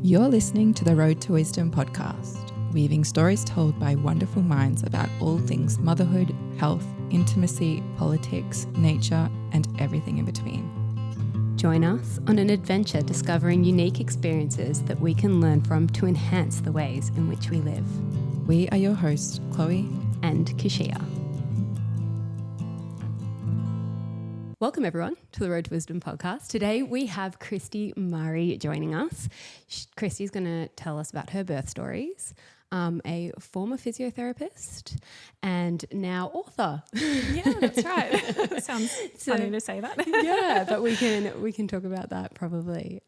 You're listening to the Road to Wisdom podcast, weaving stories told by wonderful minds about all things motherhood, health, intimacy, politics, nature, and everything in between. Join us on an adventure discovering unique experiences that we can learn from to enhance the ways in which we live. We are your hosts, Chloe and Keshia. Welcome everyone to the Road to Wisdom podcast. Today we have Christie Murray joining us. Christie's going to tell us about her birth stories, a former physiotherapist and now author. Yeah, that's right. Sounds funny to say that. Yeah, but we can talk about that probably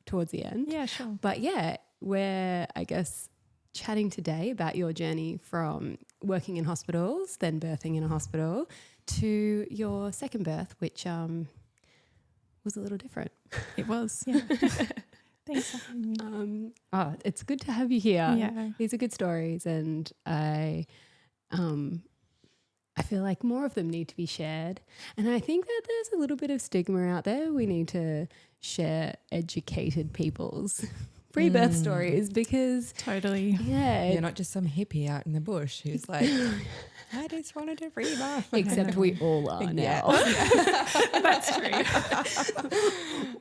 towards the end. Yeah, sure. But yeah, we're, I guess, chatting today about your journey from working in hospitals, then birthing in a hospital, to your second birth, which was a little different. It was, yeah. Thanks for having me. It's good to have you here. Yeah. These are good stories, and I feel like more of them need to be shared. And I think that there's a little bit of stigma out there. We need to share educated people's pre-birth stories because Totally. yeah, You're not just some hippie out in the bush who's like, I just wanted to rebirth. except we all are now. That's true.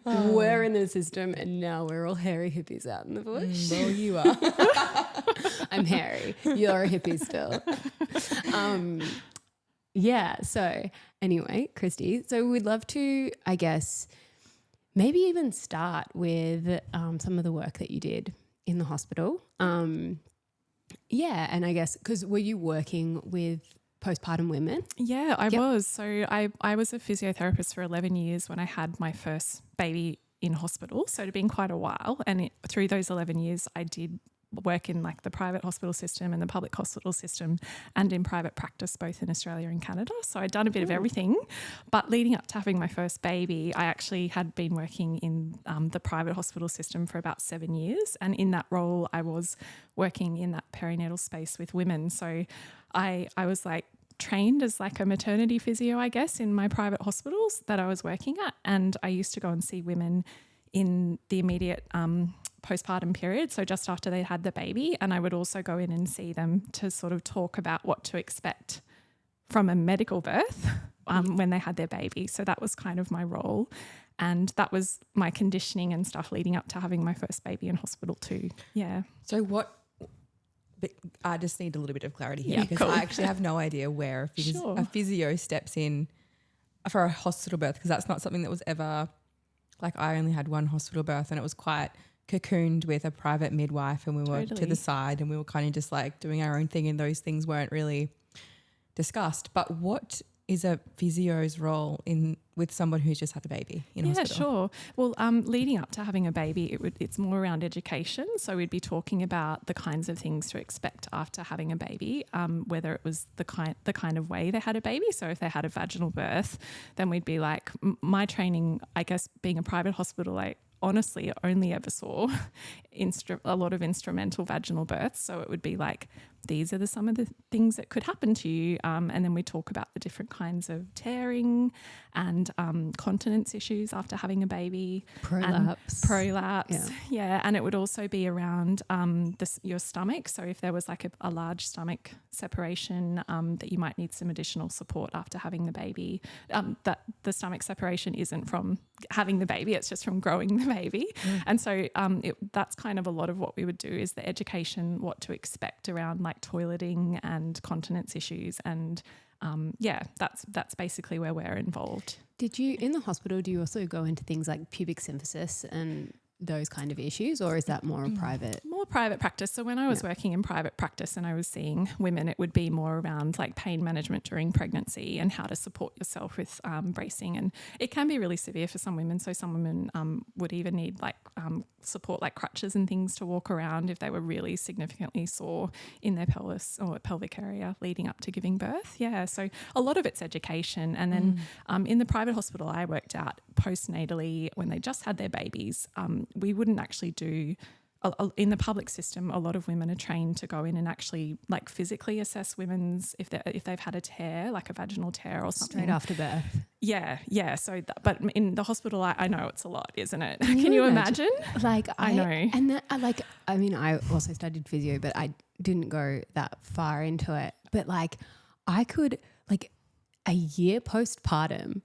We're in the system and now we're all hairy hippies out in the bush. Well, you are. I'm hairy. You're a hippie still. Yeah. So anyway, Christie, so we'd love to, I guess, maybe even start with some of the work that you did in the hospital. Yeah. And I guess, because were you working with postpartum women? Yeah, I was. So I was a physiotherapist for 11 years when I had my first baby in hospital. So it had been quite a while. And through those 11 years, I did work in like the private hospital system and the public hospital system and in private practice, both in Australia and Canada. So I'd done a bit of everything. But leading up to having my first baby, I actually had been working in the private hospital system for about 7 years. And in that role, I was working in that perinatal space with women. So I was like trained as like a maternity physio, I guess, in my private hospitals that I was working at. And I used to go and see women in the immediate postpartum period, so just after they had the baby, and I would also go in and see them to sort of talk about what to expect from a medical birth when they had their baby. So that was kind of my role, and that was my conditioning and stuff leading up to having my first baby in hospital too. Yeah. So I just need a little bit of clarity here because cool. I actually have no idea where a physio steps in for a hospital birth, because that's not something that was ever, like, I only had one hospital birth and it was quite cocooned with a private midwife, and we were to the side and we were kind of just like doing our own thing, and those things weren't really discussed. But what is a physio's role with someone who's just had a baby in hospital? Yeah, sure. Well, leading up to having a baby, it's more around education. So we'd be talking about the kinds of things to expect after having a baby, whether it was the kind of way they had a baby. So if they had a vaginal birth, then we'd be like, my training, I guess, being a private hospital, I honestly only ever saw a lot of instrumental vaginal births. So it would be like, these are some of the things that could happen to you. And then we talk about the different kinds of tearing and continence issues after having a baby. Prolapse. Yeah. And it would also be around your stomach. So if there was like a large stomach separation, that you might need some additional support after having the baby. That the stomach separation isn't from having the baby, it's just from growing the baby. And so that's kind of a lot of what we would do, is the education, what to expect around like toileting and continence issues, and that's basically where we're involved. Did you, in the hospital, do you also go into things like pubic symphysis and those kind of issues, or is that more private? More private practice. So when I was working in private practice and I was seeing women, it would be more around like pain management during pregnancy and how to support yourself with bracing. And it can be really severe for some women. So some women would even need like support, like crutches and things to walk around if they were really significantly sore in their pelvis or pelvic area leading up to giving birth. Yeah. So a lot of it's education. And then in the private hospital I worked out postnatally, when they just had their babies, we wouldn't actually do in the public system, a lot of women are trained to go in and actually like physically assess women's if they've had a tear, like a vaginal tear or something. Straight after birth. Yeah. So, but in the hospital, I know it's a lot, isn't it? Can you imagine? Like I know. And that, I also studied physio, but I didn't go that far into it. But like, I could like a year postpartum,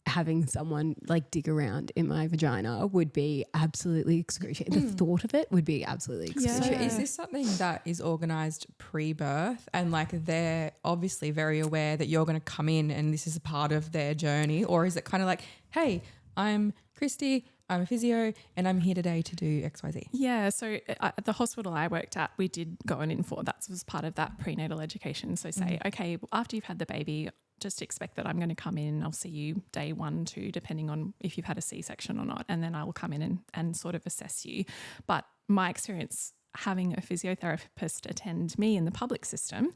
having someone like dig around in my vagina would be absolutely excruciating. The thought of it would be absolutely excruciating. So is this something that is organised pre-birth and like they're obviously very aware that you're going to come in and this is a part of their journey, or is it kind of like, hey, I'm Christie, I'm a physio and I'm here today to do XYZ? Yeah, so at the hospital I worked at, we did go in for, that was part of that prenatal education. So say, okay, after you've had the baby, just expect that I'm going to come in. I'll see you day 1, 2, depending on if you've had a C-section or not. And then I will come in and sort of assess you. But my experience having a physiotherapist attend me in the public system,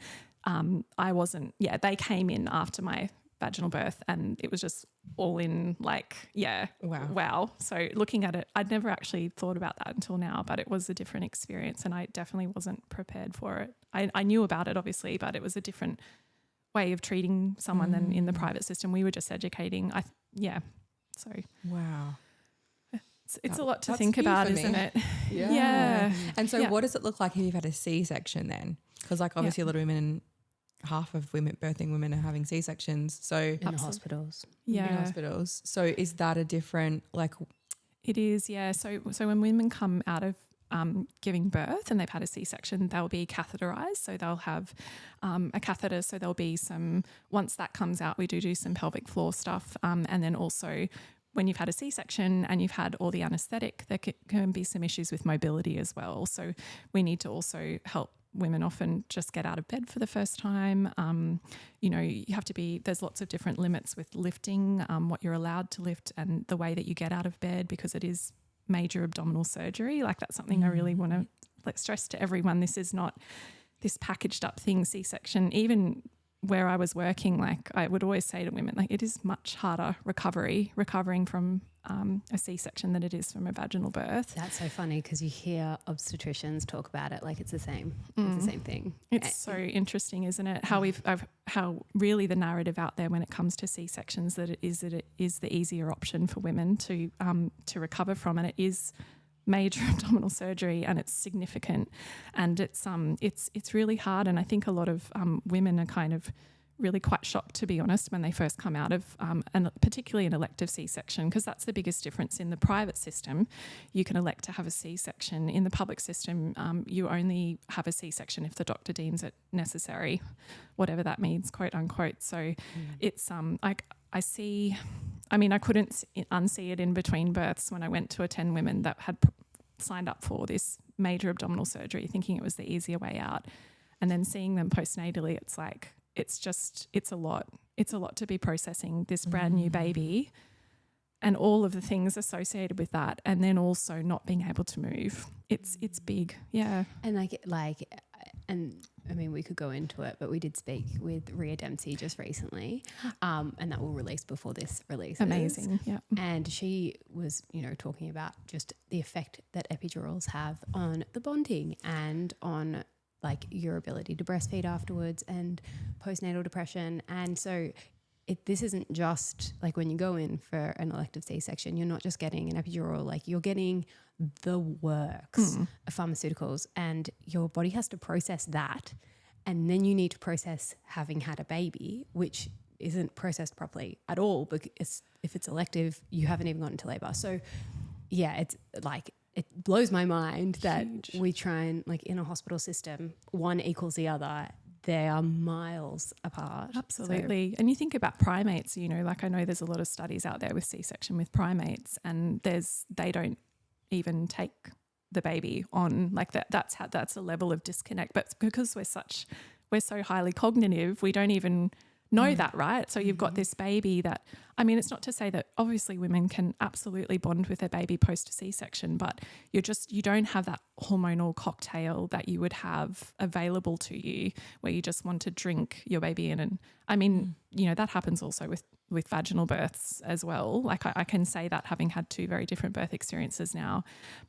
they came in after my vaginal birth and it was just all in like, wow. So looking at it, I'd never actually thought about that until now, but it was a different experience and I definitely wasn't prepared for it. I knew about it obviously, but it was a different way of treating someone than in the private system. We were just educating. So wow, it's a lot to think about, isn't it? Yeah. And so what does it look like if you've had a C-section then? Because like obviously a lot of women, half of birthing women are having C-sections. So in the hospitals. Yeah. In hospitals. So is that a different like? It is, yeah. So when women come out of giving birth and they've had a C-section, they'll be catheterized. So they'll have a catheter. So there'll be once that comes out, we do some pelvic floor stuff. And then also when you've had a C-section and you've had all the anesthetic, there can be some issues with mobility as well. So we need to also help women often just get out of bed for the first time. You have to there's lots of different limits with lifting, what you're allowed to lift and the way that you get out of bed, because it is major abdominal surgery. Like that's something I really want to stress to everyone. This is not this packaged up thing, C-section. Even where I was working, like I would always say to women, like it is much harder recovering from a C-section than it is from a vaginal birth. That's so funny because you hear obstetricians talk about it like it's the same. It's the same thing. It's so interesting, isn't it? How really the narrative out there when it comes to C-sections that it is the easier option for women to recover from, and it is major abdominal surgery and it's significant and it's really hard. And I think a lot of women are kind of really quite shocked, to be honest, when they first come out of, and particularly an elective C-section, because that's the biggest difference. In the private system, you can elect to have a C-section. In the public system, you only have a C-section if the doctor deems it necessary, whatever that means, quote unquote. So it's I couldn't unsee it in between births when I went to attend women that had signed up for this major abdominal surgery, thinking it was the easier way out, and then seeing them postnatally, it's like, it's a lot. It's a lot to be processing this brand new baby and all of the things associated with that, and then also not being able to move. It's big, yeah. And we could go into it, but we did speak with Rhea Dempsey just recently, and that will release before this releases. Amazing, yeah. And she was, talking about just the effect that epidurals have on the bonding and on like your ability to breastfeed afterwards and postnatal depression. And so this isn't just like when you go in for an elective C-section, you're not just getting an epidural, like you're getting the works of pharmaceuticals, and your body has to process that. And then you need to process having had a baby, which isn't processed properly at all, because if it's elective, you haven't even gotten to labour. So yeah, it's like, it blows my mind that we try and, like, in a hospital system, one equals the other. They are miles apart. Absolutely. And you think about primates, like I know there's a lot of studies out there with C-section with primates, and they don't even take the baby on like that. That's a level of disconnect. But because we're so highly cognitive, we don't even know that, right? So you've got this baby that, it's not to say that obviously women can absolutely bond with their baby post C-section, but you don't have that hormonal cocktail that you would have available to you where you just want to drink your baby in. And that happens also with with vaginal births as well. Like I can say that having had 2 very different birth experiences now,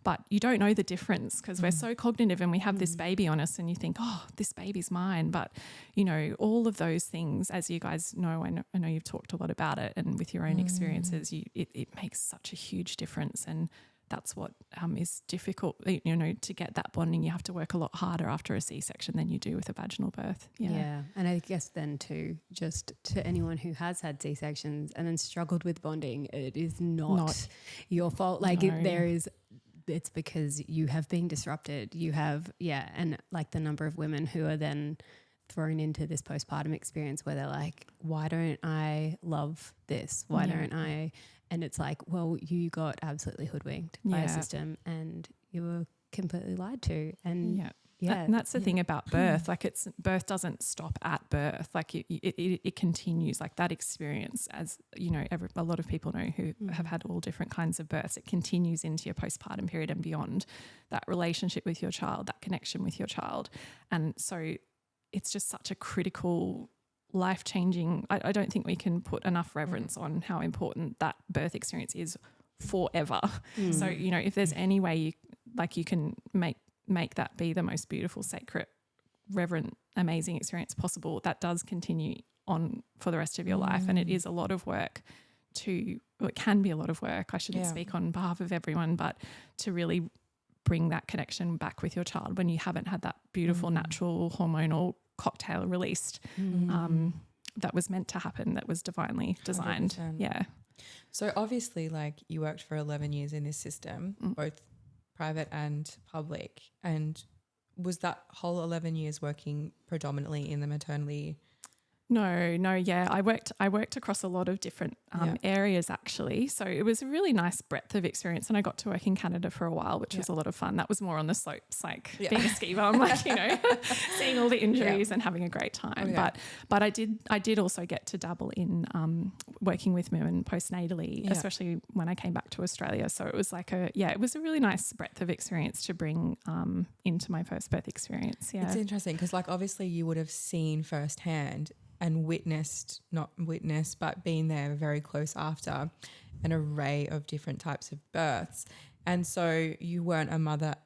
but you don't know the difference because we're so cognitive and we have this baby on us and you think, oh, this baby's mine. But, you know, all of those things, as you guys know, I know you've talked a lot about it, and with your own experiences, it makes such a huge difference. And that's what is difficult, you know, to get that bonding. You have to work a lot harder after a C-section than you do with a vaginal birth. Yeah. And I guess then too, just to anyone who has had C-sections and then struggled with bonding, it is not your fault. Like it's because you have been disrupted. You have, and like the number of women who are then thrown into this postpartum experience where they're like, why don't I love this? Why don't I? And it's like, well, you got absolutely hoodwinked by a system and you were completely lied to. And and that's the thing about birth. Like birth doesn't stop at birth. Like it continues. Like that experience, as you know, a lot of people know who have had all different kinds of births. It continues into your postpartum period and beyond. That relationship with your child, that connection with your child, and so it's just such a critical, life-changing. I don't think we can put enough reverence on how important that birth experience is forever. So, you know, if there's any way you can make that be the most beautiful, sacred, reverent, amazing experience possible, that does continue on for the rest of your life. And it is a lot of work it can be a lot of work. I shouldn't speak on behalf of everyone, but to really bring that connection back with your child when you haven't had that beautiful, natural, hormonal cocktail released that was meant to happen, that was divinely designed. 100%. Yeah. So obviously, like, you worked for 11 years in this system, both private and public. And was that whole 11 years working predominantly in the maternity? No, yeah. I worked across a lot of different areas actually. So it was a really nice breadth of experience, and I got to work in Canada for a while, which was a lot of fun. That was more on the slopes, like being a ski bum, like, you know, seeing all the injuries and having a great time. But I did also get to dabble in working with women postnatally, especially when I came back to Australia. So it was like it was a really nice breadth of experience to bring into my first birth experience. Yeah. It's interesting because, like, obviously you would have seen firsthand and but been there very close after an array of different types of births. And so you weren't a mother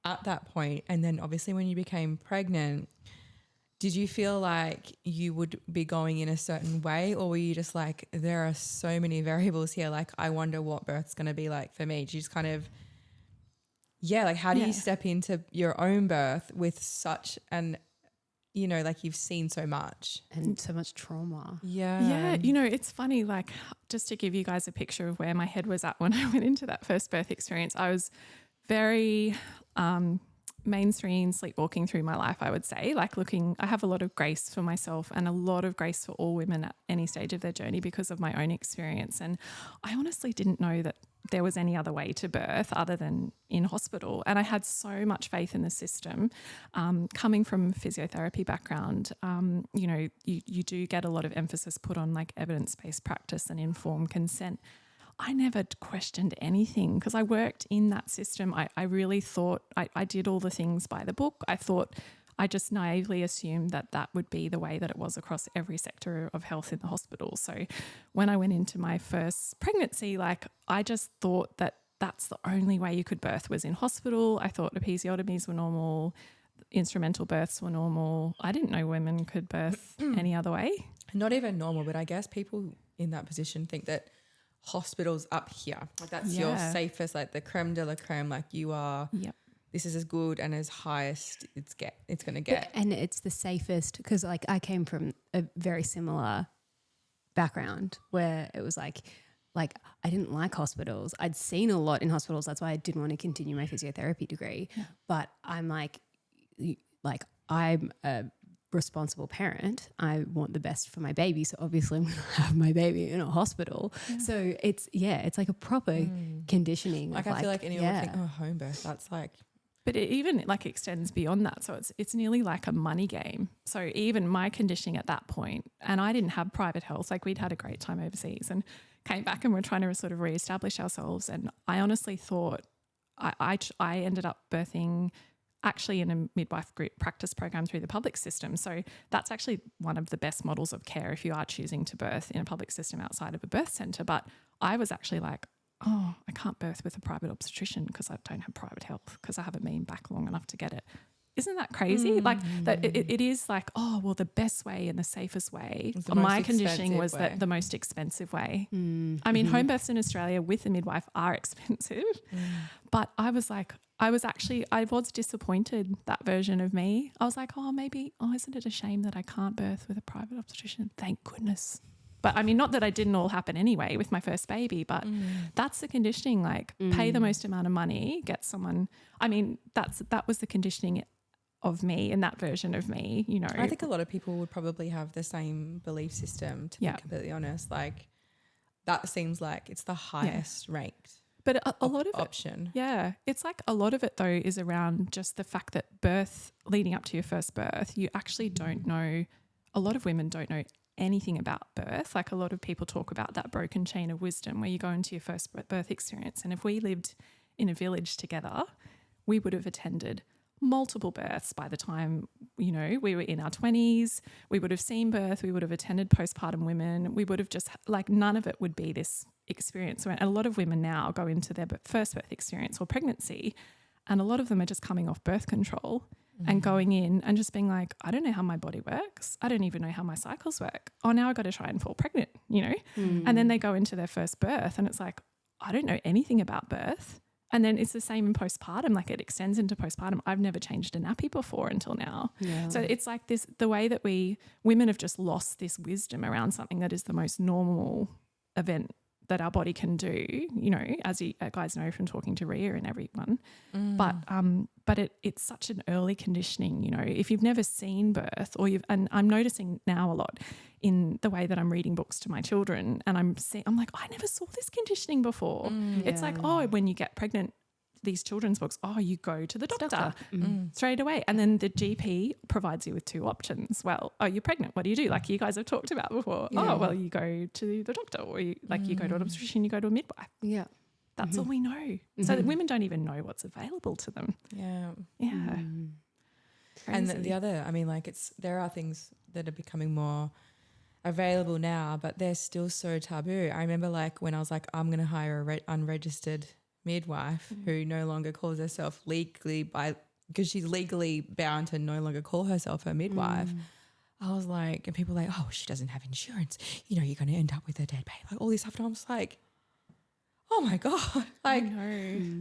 at that point. And then obviously when you became pregnant, did you feel like you would be going in a certain way, or were you just like, there are so many variables here, like I wonder what birth's going to be like for me? Did you just kind of, like how do you step into your own birth with such an, you know, like you've seen so much. And so much trauma. Yeah. You know, it's funny, like just to give you guys a picture of where my head was at when I went into that first birth experience, I was very mainstream sleepwalking through my life, I would say. Like I have a lot of grace for myself and a lot of grace for all women at any stage of their journey because of my own experience. And I honestly didn't know that there was any other way to birth other than in hospital. And I had so much faith in the system. Coming from a physiotherapy background, you know, you do get a lot of emphasis put on like evidence-based practice and informed consent. I never questioned anything because I worked in that system. I really thought I did all the things by the book. I just naively assumed that would be the way that it was across every sector of health in the hospital. So when I went into my first pregnancy, like I just thought that that's the only way you could birth was in hospital. I thought episiotomies were normal, instrumental births were normal. I didn't know women could birth any other way. Not even normal, but I guess people in that position think that hospital's up here. Like that's your safest, like the creme de la creme, like you are... This is as good and as highest it's going to get. And it's the safest because like I came from a very similar background where it was like I didn't like hospitals. I'd seen a lot in hospitals. That's why I didn't want to continue my physiotherapy degree. Yeah. But I'm like I'm a responsible parent. I want the best for my baby. So obviously I'm going to have my baby in a hospital. Yeah. So it's like a proper conditioning. Like I feel like anyone would think, oh, home birth, that's like... But it even like extends beyond that. So it's nearly like a money game. So even my conditioning at that point, and I didn't have private health, like we'd had a great time overseas and came back and we're trying to sort of reestablish ourselves. And I honestly thought I ended up birthing actually in a midwife group practice program through the public system. So that's actually one of the best models of care if you are choosing to birth in a public system outside of a birth centre. But I was actually like, oh, I can't birth with a private obstetrician because I don't have private health because I haven't been back long enough to get it. Isn't that crazy? Like that it is like, oh, well, the best way and the safest way. My conditioning was that the most expensive way. I mean, home births in Australia with a midwife are expensive, but I was disappointed, that version of me. I was like, isn't it a shame that I can't birth with a private obstetrician? Thank goodness. But I mean, not that I didn't all happen anyway with my first baby, but that's the conditioning, like pay the most amount of money, get someone. I mean, that was the conditioning of me and that version of me, you know. I think a lot of people would probably have the same belief system, to be completely honest. Like that seems like it's the highest ranked. But a lot of option. It's like a lot of it though is around just the fact that birth, leading up to your first birth, you actually don't know, a lot of women don't know anything about birth. Like a lot of people talk about that broken chain of wisdom where you go into your first birth experience. And if we lived in a village together, we would have attended multiple births by the time, you know, we were in our 20s. We would have seen birth. We would have attended postpartum women. We would have just, like, none of it would be this experience. And a lot of women now go into their first birth experience or pregnancy, and a lot of them are just coming off birth control and going in and just being like, I don't know how my body works. I don't even know how my cycles work. Oh, now I've got to try and fall pregnant, you know? And then they go into their first birth and it's like, I don't know anything about birth. And then it's the same in postpartum, like it extends into postpartum. I've never changed a nappy before until now. Yeah. So it's like this, the way that women have just lost this wisdom around something that is the most normal event that our body can do, you know, as you guys know from talking to Rhea and everyone. But it's such an early conditioning, you know, if you've never seen birth and I'm noticing now a lot in the way that I'm reading books to my children and I'm like, I never saw this conditioning before. It's like, when you get pregnant, these children's books, you go to the doctor straight away. And then the GP provides you with two options. Well, you're pregnant. What do you do? Like you guys have talked about before. Yeah. You go to the doctor or you go to an obstetrician, you go to a midwife. Yeah. That's all we know. So that women don't even know what's available to them. Yeah. Yeah. And the other, I mean, like there are things that are becoming more available now, but they're still so taboo. I remember like when I was like, I'm going to hire a unregistered midwife who no longer calls herself legally because she's legally bound to no longer call herself a midwife. I was like, and people were like, oh, she doesn't have insurance. You know, you're going to end up with a dead baby. Like all this stuff. And I was like, oh my God. Like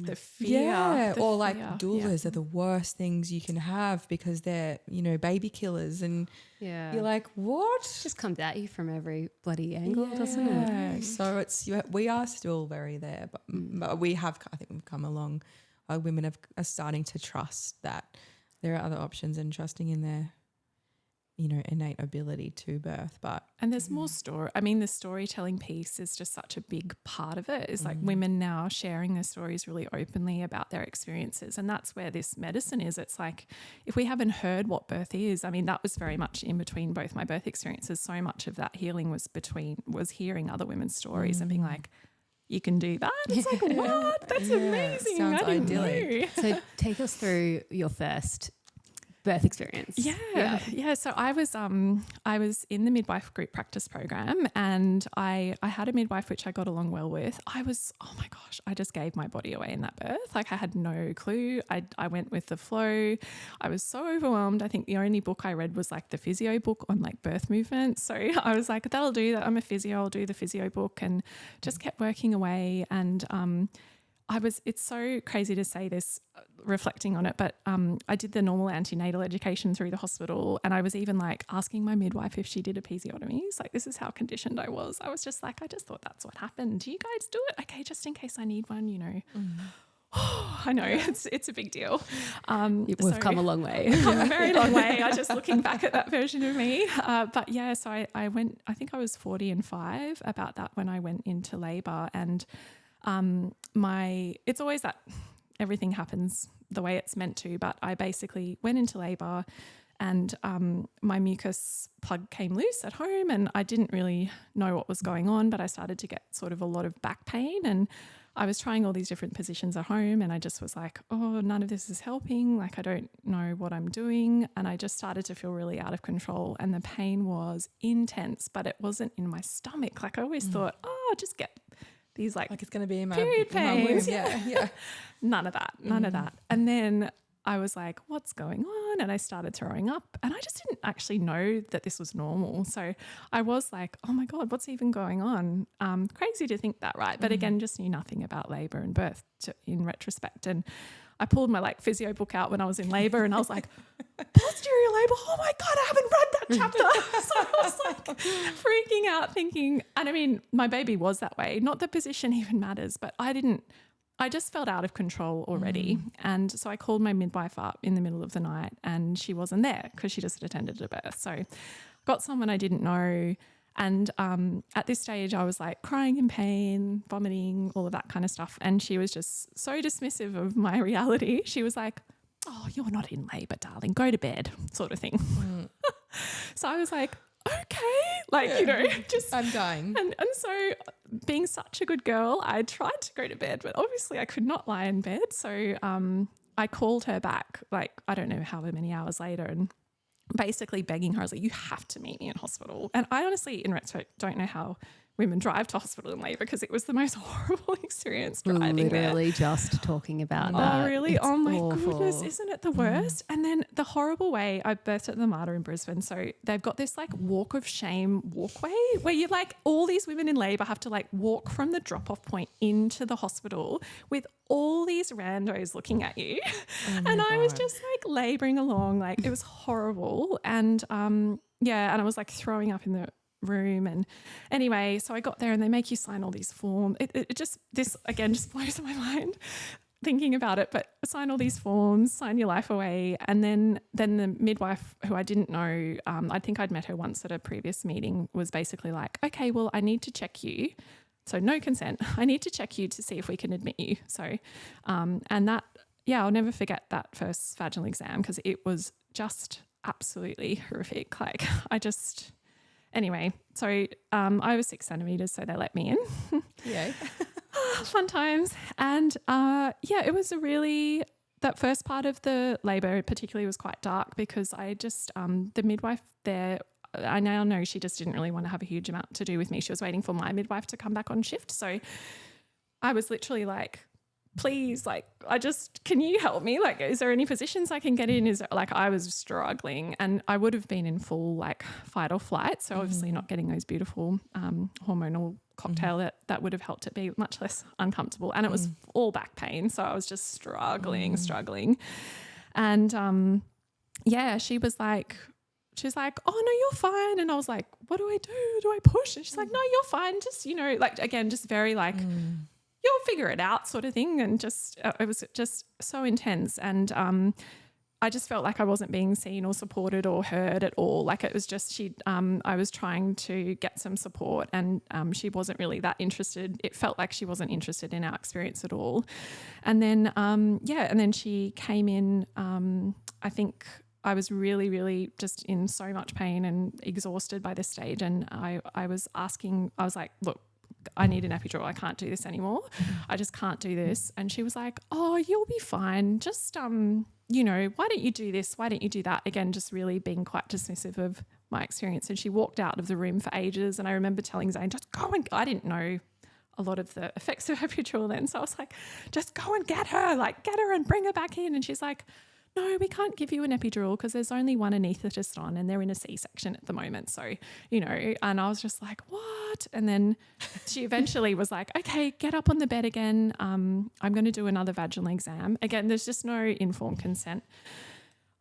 the fear. Yeah. Or like doulas are the worst things you can have because they're, you know, baby killers. And you're like, what? It just comes at you from every bloody angle, doesn't it? So we are still very there, but we have, I think we've come along. Women are starting to trust that there are other options and trusting in their, you know, innate ability to birth. And there's more story. I mean, the storytelling piece is just such a big part of it. It's like women now sharing their stories really openly about their experiences. And that's where this medicine is. It's like, if we haven't heard what birth is, I mean, that was very much in between both my birth experiences. So much of that healing was hearing other women's stories and being like, you can do that. It's like, what? That's amazing. Sounds idyllic. So take us through your first birth experience. Yeah. So I was in the midwife group practice program and I had a midwife which I got along well with. I just gave my body away in that birth. Like I had no clue. I went with the flow. I was so overwhelmed. I think the only book I read was like the physio book on like birth movement. So I was like, that'll do that. I'm a physio. I'll do the physio book, and just kept working away. And it's so crazy to say this reflecting on it, but I did the normal antenatal education through the hospital, and I was even like asking my midwife if she did episiotomies. Like, this is how conditioned I was. I was just like, I just thought that's what happened. Do you guys do it? Okay, just in case I need one, you know. I know it's a big deal. We've come a long way. We've come a very long way. I just looking back at that version of me. But yeah, so I went, I think I was 40 and 5 about that when I went into labour, and it's always that everything happens the way it's meant to, but I basically went into labour and my mucus plug came loose at home, and I didn't really know what was going on, but I started to get sort of a lot of back pain, and I was trying all these different positions at home and I just was like, oh, none of this is helping. Like I don't know what I'm doing. And I just started to feel really out of control and the pain was intense, but it wasn't in my stomach. Like I always thought, oh, I'll just get these like it's going to be in my period pains. Yeah. None of that. And then I was like, what's going on? And I started throwing up and I just didn't actually know that this was normal. So I was like, oh my God, what's even going on? Crazy to think that, right? But again, just knew nothing about labour and birth in retrospect. And I pulled my like physio book out when I was in labour and I was like, posterior labour, oh my God, I haven't read that chapter. So I was like freaking out thinking, and I mean, my baby was that way. Not the position even matters, but I just felt out of control already. And so I called my midwife up in the middle of the night and she wasn't there because she just attended a birth. So I got someone I didn't know. And at this stage I was like crying in pain, vomiting, all of that kind of stuff. And she was just so dismissive of my reality. She was like, oh, you're not in labour, darling. Go to bed, sort of thing. So I was like, okay, like, you know, just I'm dying. And so being such a good girl, I tried to go to bed, but obviously I could not lie in bed. So I called her back, like, I don't know however many hours later and basically begging her. I was like, you have to meet me in hospital. And I honestly, in retrospect, don't know how women drive to hospital in labour because it was the most horrible experience driving literally there. just talking about that. Oh, really? It's oh, my awful. goodness. Isn't it the worst? And then the horrible way, I birthed at the Mater in Brisbane. So they've got this like walk of shame walkway where you like all these women in labour have to like walk from the drop-off point into the hospital with all these randos looking at you. And I was just like labouring along. Like it was horrible. And and I was like throwing up in the room. And anyway, so I got there and they make you sign all these forms. It just, this again just blows my mind thinking about it, but sign all these forms, sign your life away. And then the midwife, who I didn't know, I think I'd met her once at a previous meeting, was basically like, okay, well, I need to check you. So no consent. I need to check you to see if we can admit you. So, and that, I'll never forget that first vaginal exam because it was just absolutely horrific. Like anyway, so I was 6 centimetres, so they let me in. Yay. Fun times. And it was that first part of the labour particularly was quite dark because I just, the midwife there, I now know she just didn't really want to have a huge amount to do with me. She was waiting for my midwife to come back on shift. So I was literally like, please, like, can you help me? Like, is there any positions I can get in? I was struggling and I would have been in full like fight or flight. So obviously not getting those beautiful hormonal cocktail that would have helped it be much less uncomfortable. And it was all back pain. So I was just struggling. And she was like, oh no, you're fine. And I was like, what do I do? Do I push? And she's like, no, you're fine. Just, like, again, just very like, you'll figure it out sort of thing. And just, it was just so intense. And I just felt like I wasn't being seen or supported or heard at all. Like it was just, I was trying to get some support and she wasn't really that interested. It felt like she wasn't interested in our experience at all. And then, and then she came in, I think I was really, really just in so much pain and exhausted by this stage. And I was like, look, I need an epidural. I can't do this anymore. I just can't do this. And she was like, oh, you'll be fine. Just, why don't you do this? Why don't you do that? Again, just really being quite dismissive of my experience. And she walked out of the room for ages. And I remember telling Zane, just go and, I didn't know a lot of the effects of epidural then. So I was like, just go and get her and bring her back in. And she's like, no, we can't give you an epidural because there's only one anaesthetist on and they're in a C-section at the moment. So, and I was just like, what? And then she eventually was like, okay, get up on the bed again. I'm going to do another vaginal exam. Again, there's just no informed consent.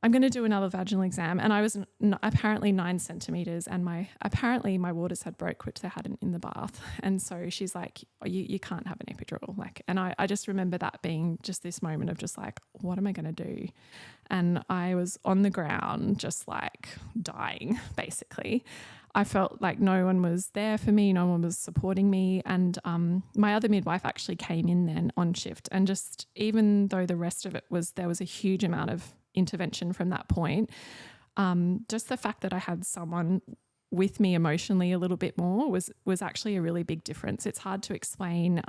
I'm going to do another vaginal exam. And I was apparently 9 centimetres and apparently my waters had broke, which they hadn't in the bath. And so she's like, oh, you can't have an epidural. And I just remember that being just this moment of just like, what am I going to do? And I was on the ground just like dying, basically. I felt like no one was there for me. No one was supporting me. And my other midwife actually came in then on shift. And just even though the rest of it there was a huge amount of intervention from that point, just the fact that I had someone with me emotionally a little bit more was actually a really big difference. It's hard to explain.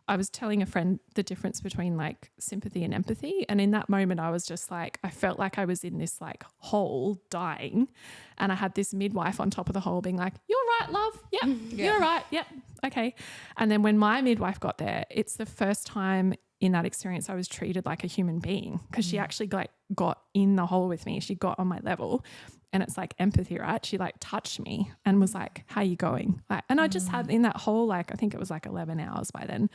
I was telling a friend the difference between like sympathy and empathy. And in that moment, I was just like, I felt like I was in this like hole dying. And I had this midwife on top of the hole being like, "You're right, love. Yep. You're right. Yep. Okay." And then when my midwife got there, it's the first time in that experience I was treated like a human being, because she actually like got in the hole with me. She got on my level. And it's like empathy, right? She like touched me and was like, "How you going?" Like, and I just had in that whole, like, I think it was like 11 hours by then.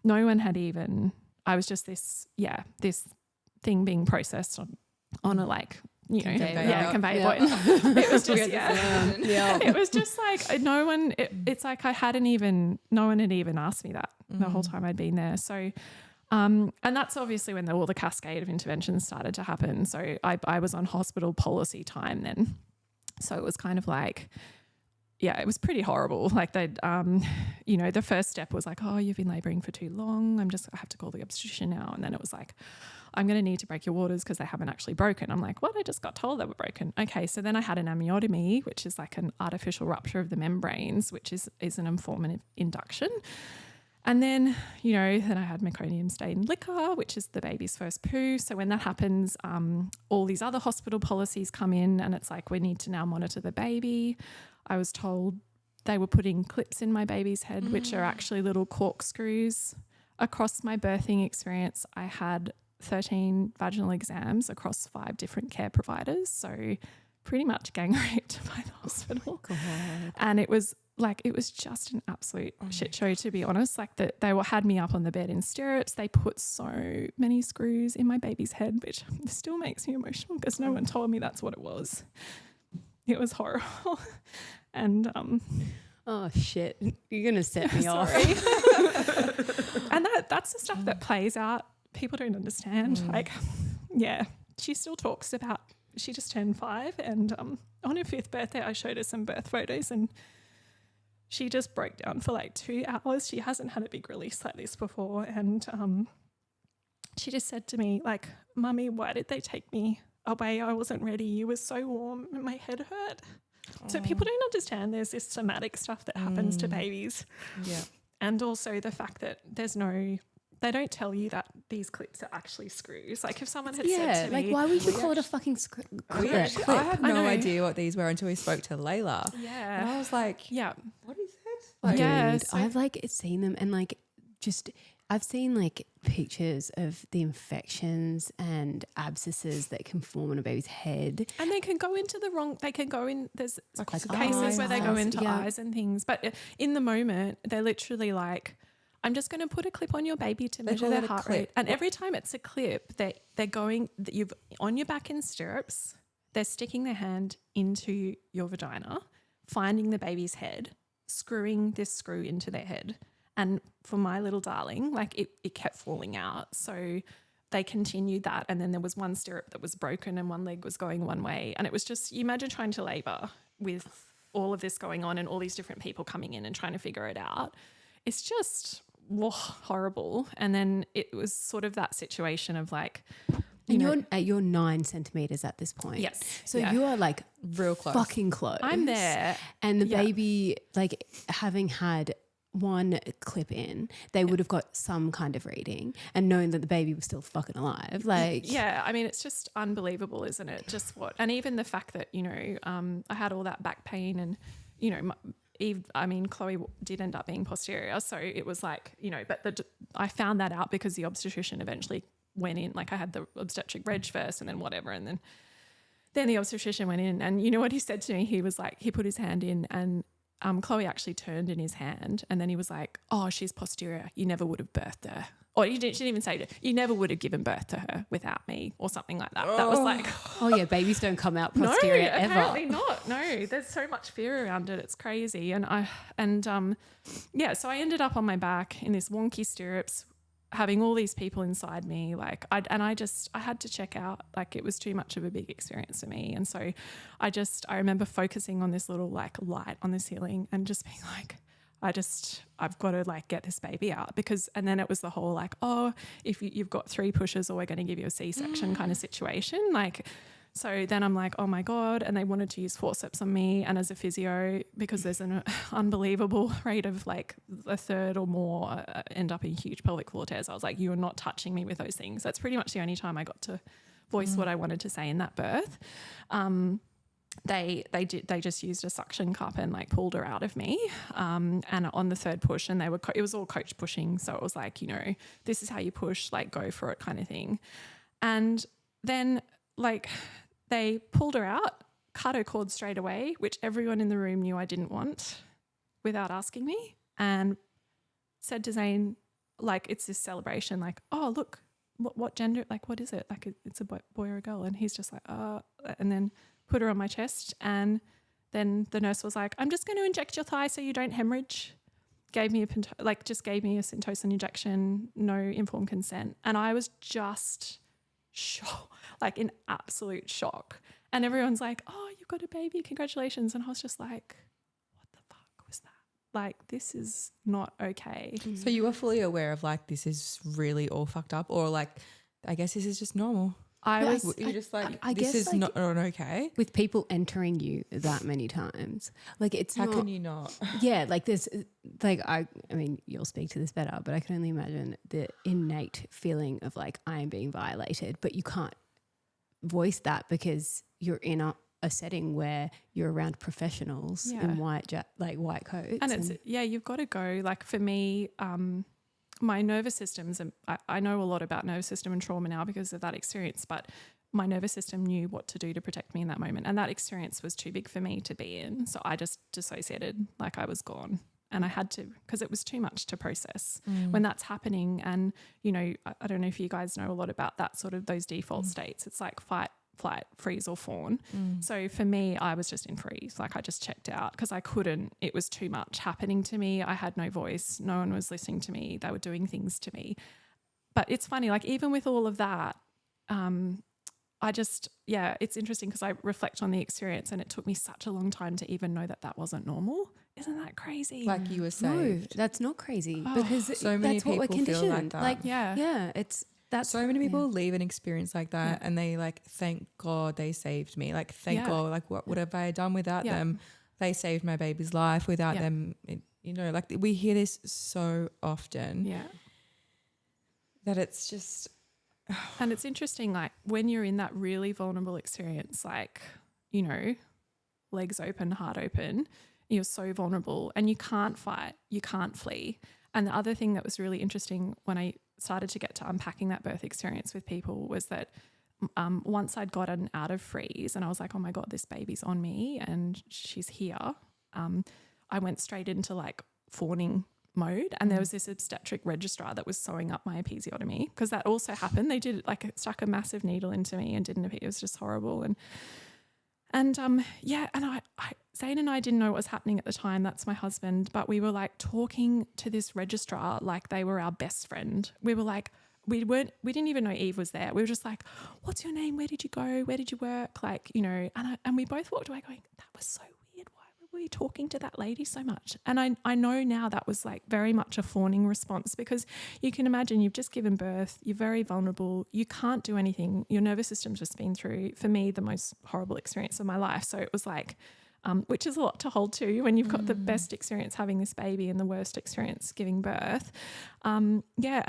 No one had even, I was just this thing being processed on a like, you know, conveyor belt. It was just, it was just like no one, it's like no one had even asked me that the whole time I'd been there. So, and that's obviously when all the cascade of interventions started to happen. So I was on hospital policy time then. So it was kind of like, it was pretty horrible. Like they'd, you know, the first step was like, "Oh, you've been labouring for too long. I have to call the obstetrician now." And then it was like, "I'm going to need to break your waters because they haven't actually broken." I'm like, "What? I just got told they were broken." Okay. So then I had an amniotomy, which is like an artificial rupture of the membranes, which is an informative induction. And then, you know, then I had meconium stained liquor, which is the baby's first poo. So when that happens, all these other hospital policies come in and it's like, we need to now monitor the baby. I was told they were putting clips in my baby's head, which are actually little corkscrews. Across my birthing experience, I had 13 vaginal exams across 5 different care providers. So pretty much gang raped by the hospital. And it was just an absolute shit show, to be honest. Like they had me up on the bed in stirrups. They put so many screws in my baby's head, which still makes me emotional because no one told me that's what it was. It was horrible. And oh shit, you're gonna set me off. And that's the stuff that plays out. People don't understand. Like, she still talks about, she just turned 5, and on her 5th birthday I showed her some birth photos and she just broke down for like 2 hours. She hasn't had a big release like this before. And she just said to me, like, "Mummy, why did they take me away? I wasn't ready. You were so warm and my head hurt." So people don't understand there's this somatic stuff that happens to babies. Yeah. And also the fact that they don't tell you that these clips are actually screws. Like if someone had said to me, like, why would you call it a fucking clip? I had no idea what these were until we spoke to Layla. Yeah. And I was like, what is it? Like, dude, I've like seen them and like I've seen like pictures of the infections and abscesses that can form on a baby's head. And they can go into there's cases where they go into eyes and things. But in the moment, they're literally like, "I'm just going to put a clip on your baby to measure their heart rate." And every time it's a clip, they're going, you've on your back in stirrups, they're sticking their hand into your vagina, finding the baby's head, screwing this screw into their head. And for my little darling, like it kept falling out. So they continued that. And then there was one stirrup that was broken and one leg was going one way. And it was just, you imagine trying to labour with all of this going on and all these different people coming in and trying to figure it out. It's just horrible. And then it was sort of that situation of like, you're 9 centimeters at this point. Yes. So you are like real close. Fucking close. I'm there. And the baby, like having had one clip in, they would have got some kind of reading and knowing that the baby was still fucking alive. Like, yeah, I mean, it's just unbelievable, isn't it? Just and even the fact that, you know, I had all that back pain and, you know, Chloe did end up being posterior. So it was like, you know, but I found that out because the obstetrician eventually went in. Like I had the obstetric reg first and then whatever. And then the obstetrician went in and you know what he said to me? He was like, he put his hand in and Chloe actually turned in his hand and then he was like, "Oh, she's posterior. You never would have birthed her." Or she didn't even say, "You never would have given birth to her without me," or something like that. That was like, oh yeah, babies don't come out posterior ever. No, apparently not. No, there's so much fear around it. It's crazy. So I ended up on my back in this wonky stirrups, having all these people inside me. Like I had to check out. Like it was too much of a big experience for me. And so I remember focusing on this little like light on the ceiling and just being like, I've got to like get this baby out and then it was the whole like, "Oh, if you've got 3 pushes or we're going to give you a C-section kind of situation." Like, So then I'm like, oh my God. And they wanted to use forceps on me. And as a physio, because there's an unbelievable rate of like a third or more end up in huge pelvic floor tears, I was like, you are not touching me with those things. That's pretty much the only time I got to voice what I wanted to say in that birth. They just used a suction cup and like pulled her out of me. And on the third push, and it was all coach pushing. So it was like, you know, this is how you push, like go for it kind of thing. And then like they pulled her out, cut her cord straight away, which everyone in the room knew I didn't want without asking me, and said to Zane, like, it's this celebration, like, oh, look, what gender, like, what is it? Like, it's a boy or a girl. And he's just like, and then put her on my chest. And then the nurse was like, I'm just going to inject your thigh so you don't hemorrhage. Gave me just gave me a Syntocin injection, no informed consent. And I was just shocked, like in absolute shock. And everyone's like, oh, you've got a baby, congratulations. And I was just like, what the fuck was that? Like, this is not okay. So you were fully aware of like, this is really all fucked up, or like, I guess this is just normal. You're just like, I this guess is like not okay. with people entering you that many times. Like it's How not, can you not? Yeah, like there's like I mean, you'll speak to this better, but I can only imagine the innate feeling of like I am being violated, but you can't voice that because you're in a setting where you're around professionals in white coats. And it's you've got to go. Like for me, my nervous systems, and I know a lot about nervous system and trauma now because of that experience, but my nervous system knew what to do to protect me in that moment. And that experience was too big for me to be in. So I just dissociated, like I was gone. And I had to, because it was too much to process when that's happening. And, you know, I don't know if you guys know a lot about that sort of those default states. It's like fight, flight, freeze or fawn. So for me, I was just in freeze. Like I just checked out because I couldn't, it was too much happening to me. I had no voice. No one was listening to me. They were doing things to me. But it's funny, like even with all of that, I just, it's interesting because I reflect on the experience and it took me such a long time to even know that that wasn't normal. Isn't that crazy? Like you were saved. No, that's not crazy because so many that's what we're people conditioned. feel like that. Like, yeah, that's so many people leave an experience like that and they like, thank God they saved me. Like, thank God, like what have I done without them? They saved my baby's life. Without them, you know, like we hear this so often. Yeah. That it's just... And it's interesting, like when you're in that really vulnerable experience, like, you know, legs open, heart open, you're so vulnerable and you can't fight, you can't flee. And the other thing that was really interesting when I started to get to unpacking that birth experience with people was that once I'd gotten out of freeze and I was like, oh my God, this baby's on me and she's here, I went straight into like fawning mode. And there was this obstetric registrar that was sewing up my episiotomy because that also happened. They did like stuck a massive needle into me and didn't, it was just horrible. And Zane and I didn't know what was happening at the time. That's my husband. But we were like talking to this registrar like they were our best friend. We were like, we didn't even know Eve was there. We were just like, what's your name? Where did you go? Where did you work? Like, you know, and we both walked away going, that was so weird. Why were we talking to that lady so much? And I know now that was like very much a fawning response because you can imagine you've just given birth, you're very vulnerable, you can't do anything. Your nervous system's just been through, for me, the most horrible experience of my life. So it was like, which is a lot to hold to when you've got the best experience having this baby and the worst experience giving birth. And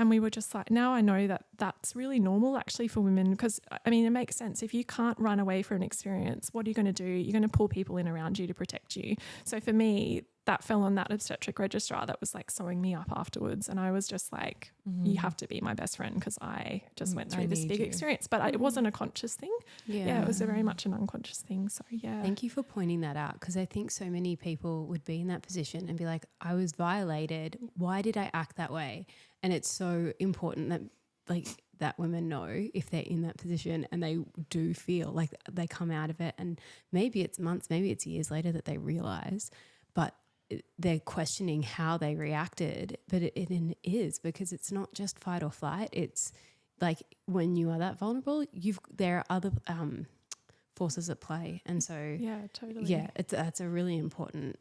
we were just like, now I know that that's really normal actually for women because, I mean, it makes sense. If you can't run away from an experience, what are you going to do? You're going to pull people in around you to protect you. So for me, that fell on that obstetric registrar that was like sewing me up afterwards. And I was just like, you have to be my best friend because I just went through this big experience. But it wasn't a conscious thing. Yeah, it was very much an unconscious thing. So yeah. Thank you for pointing that out because I think so many people would be in that position and be like, I was violated. Why did I act that way? And it's so important that that women know if they're in that position and they do feel like they come out of it and maybe it's months, maybe it's years later that they realise, but they're questioning how they reacted, but it is because it's not just fight or flight. It's like when you are that vulnerable, there are other forces at play, and so totally. That's a really important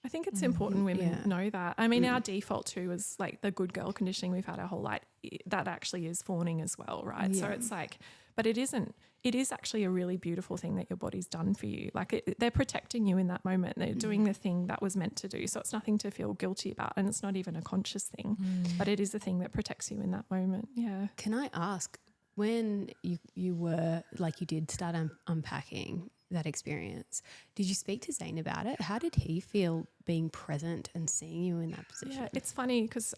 I think it's important women know that. I mean, our default too is like the good girl conditioning we've had our whole life. That actually is fawning as well, right? Yeah. So it's like, but it isn't. It is actually a really beautiful thing that your body's done for you. Like they're protecting you in that moment. They're doing the thing that was meant to do. So it's nothing to feel guilty about, and it's not even a conscious thing, but it is the thing that protects you in that moment. Yeah. Can I ask, when you were like you did start unpacking that experience, did you speak to Zane about it? How did he feel being present and seeing you in that position? Yeah, it's funny because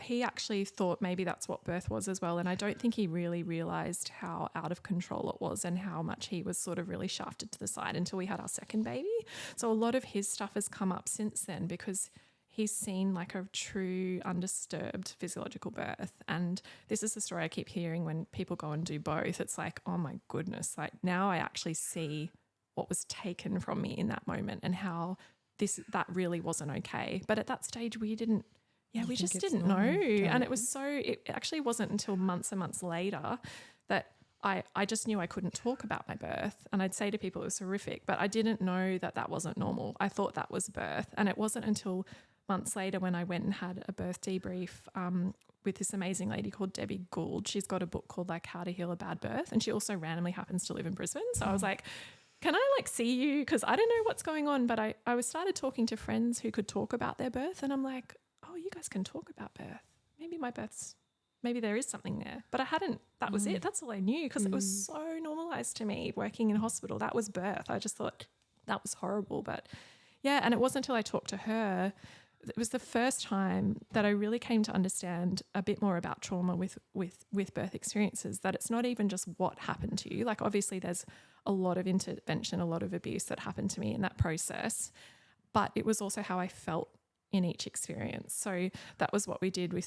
he actually thought maybe that's what birth was as well, and I don't think he really realised how out of control it was and how much he was sort of really shafted to the side until we had our second baby. So a lot of his stuff has come up since then because he's seen like a true undisturbed physiological birth. And this is the story I keep hearing when people go and do both. It's like, oh my goodness, like now I actually see what was taken from me in that moment and how that really wasn't okay. But at that stage we didn't, we just didn't know. And it actually wasn't until months and months later that I just knew I couldn't talk about my birth. And I'd say to people it was horrific, but I didn't know that wasn't normal. I thought that was birth. And it wasn't until months later when I went and had a birth debrief with this amazing lady called Debbie Gould. She's got a book called like How to Heal a Bad Birth, and she also randomly happens to live in Brisbane. So I was like, can I like see you? Because I don't know what's going on. But I started talking to friends who could talk about their birth, and I'm like, oh, you guys can talk about birth. Maybe there is something there. But I hadn't, that was it. That's all I knew because it was so normalised to me working in hospital. That was birth. I just thought that was horrible. But yeah, and it wasn't until I talked to her, it was the first time that I really came to understand a bit more about trauma with birth experiences, that it's not even just what happened to you. Like obviously there's a lot of intervention, a lot of abuse that happened to me in that process, but it was also how I felt in each experience. So that was what we did. We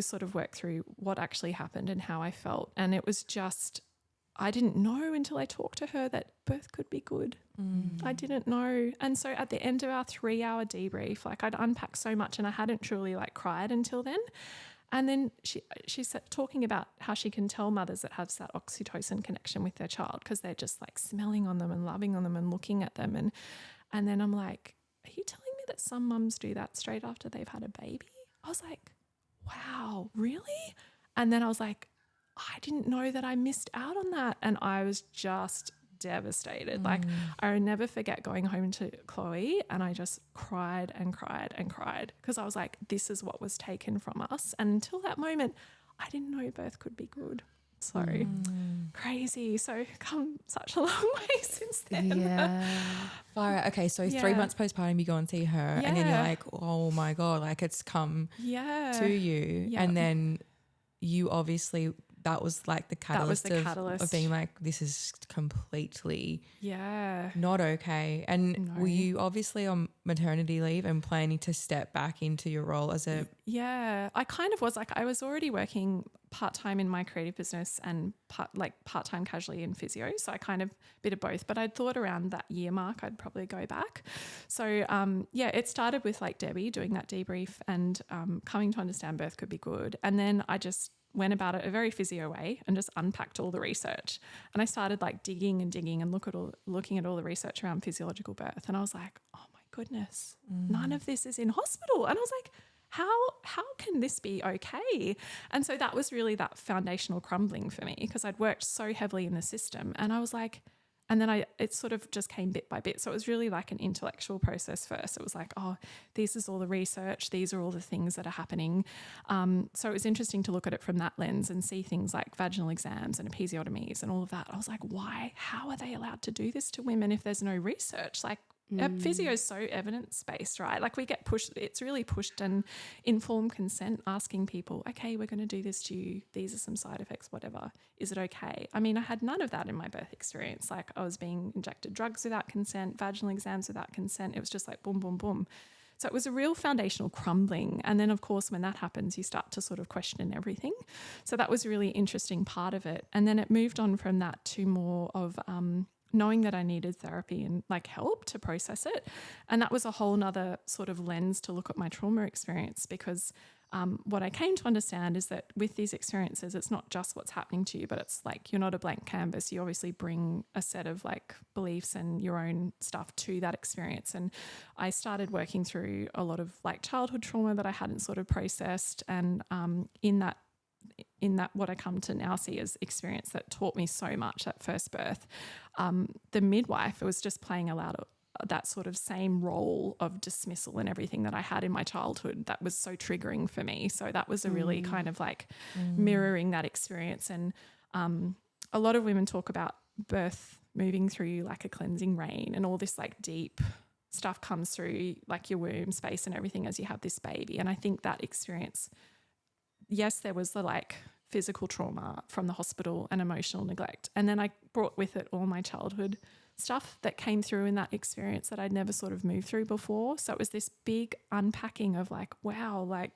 sort of worked through what actually happened and how I felt. And it was just, I didn't know until I talked to her that birth could be good. I didn't know. And so at the end of our 3-hour debrief, like I'd unpacked so much and I hadn't truly like cried until then. And then she said, talking about how she can tell mothers that have that oxytocin connection with their child because they're just like smelling on them and loving on them and looking at them. And then I'm like, are you telling me that some mums do that straight after they've had a baby? I was like, wow, really? And then I was like, I didn't know that I missed out on that. And I was just devastated. Like I never forget going home to Chloe and I just cried and cried and cried because I was like, this is what was taken from us. And until that moment, I didn't know birth could be good. So crazy. So come such a long way since then. Yeah. Fire. Okay, so 3 months postpartum, you go and see her and then you're like, oh my God, like it's come to you. Yeah. And then you obviously, that was like the catalyst, of being like, this is completely not okay. And were you obviously on maternity leave and planning to step back into your role as a... Yeah, I kind of was. Like I was already working part-time in my creative business and part-time casually in physio. So I kind of bit of both, but I'd thought around that year mark, I'd probably go back. So it started with like Debbie doing that debrief and coming to understand birth could be good. And then I just went about it a very physio way and just unpacked all the research. And I started like digging and looking at all the research around physiological birth. And I was like, oh my goodness, none of this is in hospital. And I was like, how can this be okay? And so that was really that foundational crumbling for me because I'd worked so heavily in the system and I was like, and then it sort of just came bit by bit. So it was really like an intellectual process first. It was like, oh, this is all the research. These are all the things that are happening. So it was interesting to look at it from that lens and see things like vaginal exams and episiotomies and all of that. I was like, why? How are they allowed to do this to women if there's no research? Like physio is so evidence-based, right? Like we get pushed, it's really pushed and informed consent, asking people, okay, we're going to do this to you. These are some side effects, whatever. Is it okay? I mean, I had none of that in my birth experience. Like I was being injected drugs without consent, vaginal exams without consent. It was just like boom, boom, boom. So it was a real foundational crumbling. And then of course, when that happens, you start to sort of question everything. So that was a really interesting part of it. And then it moved on from that to more of, knowing that I needed therapy and like help to process it. And that was a whole nother sort of lens to look at my trauma experience because what I came to understand is that with these experiences, it's not just what's happening to you, but it's like you're not a blank canvas. You obviously bring a set of like beliefs and your own stuff to that experience. And I started working through a lot of like childhood trauma that I hadn't sort of processed. And in that what I come to now see as experience that taught me so much at first birth, the midwife was just playing out that sort of same role of dismissal and everything that I had in my childhood that was so triggering for me. So that was a really kind of like mirroring that experience. And a lot of women talk about birth moving through like a cleansing rain, and all this like deep stuff comes through like your womb space and everything as you have this baby. And I think that experience, yes, there was the like physical trauma from the hospital and emotional neglect. And then I brought with it all my childhood stuff that came through in that experience that I'd never sort of moved through before. So it was this big unpacking of like, wow, like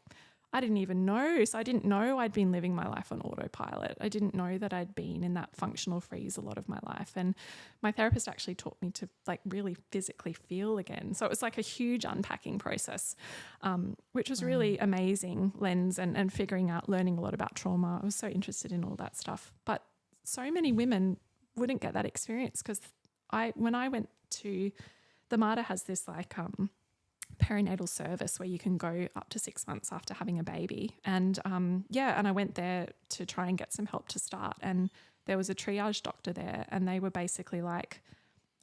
I didn't even know. So I didn't know I'd been living my life on autopilot. I didn't know that I'd been in that functional freeze a lot of my life. And my therapist actually taught me to like really physically feel again. So it was like a huge unpacking process, which was really amazing lens and figuring out, learning a lot about trauma. I was so interested in all that stuff. But so many women wouldn't get that experience because when I went to, the Mater has this like perinatal service where you can go up to 6 months after having a baby. And and I went there to try and get some help to start. And there was a triage doctor there, and they were basically like,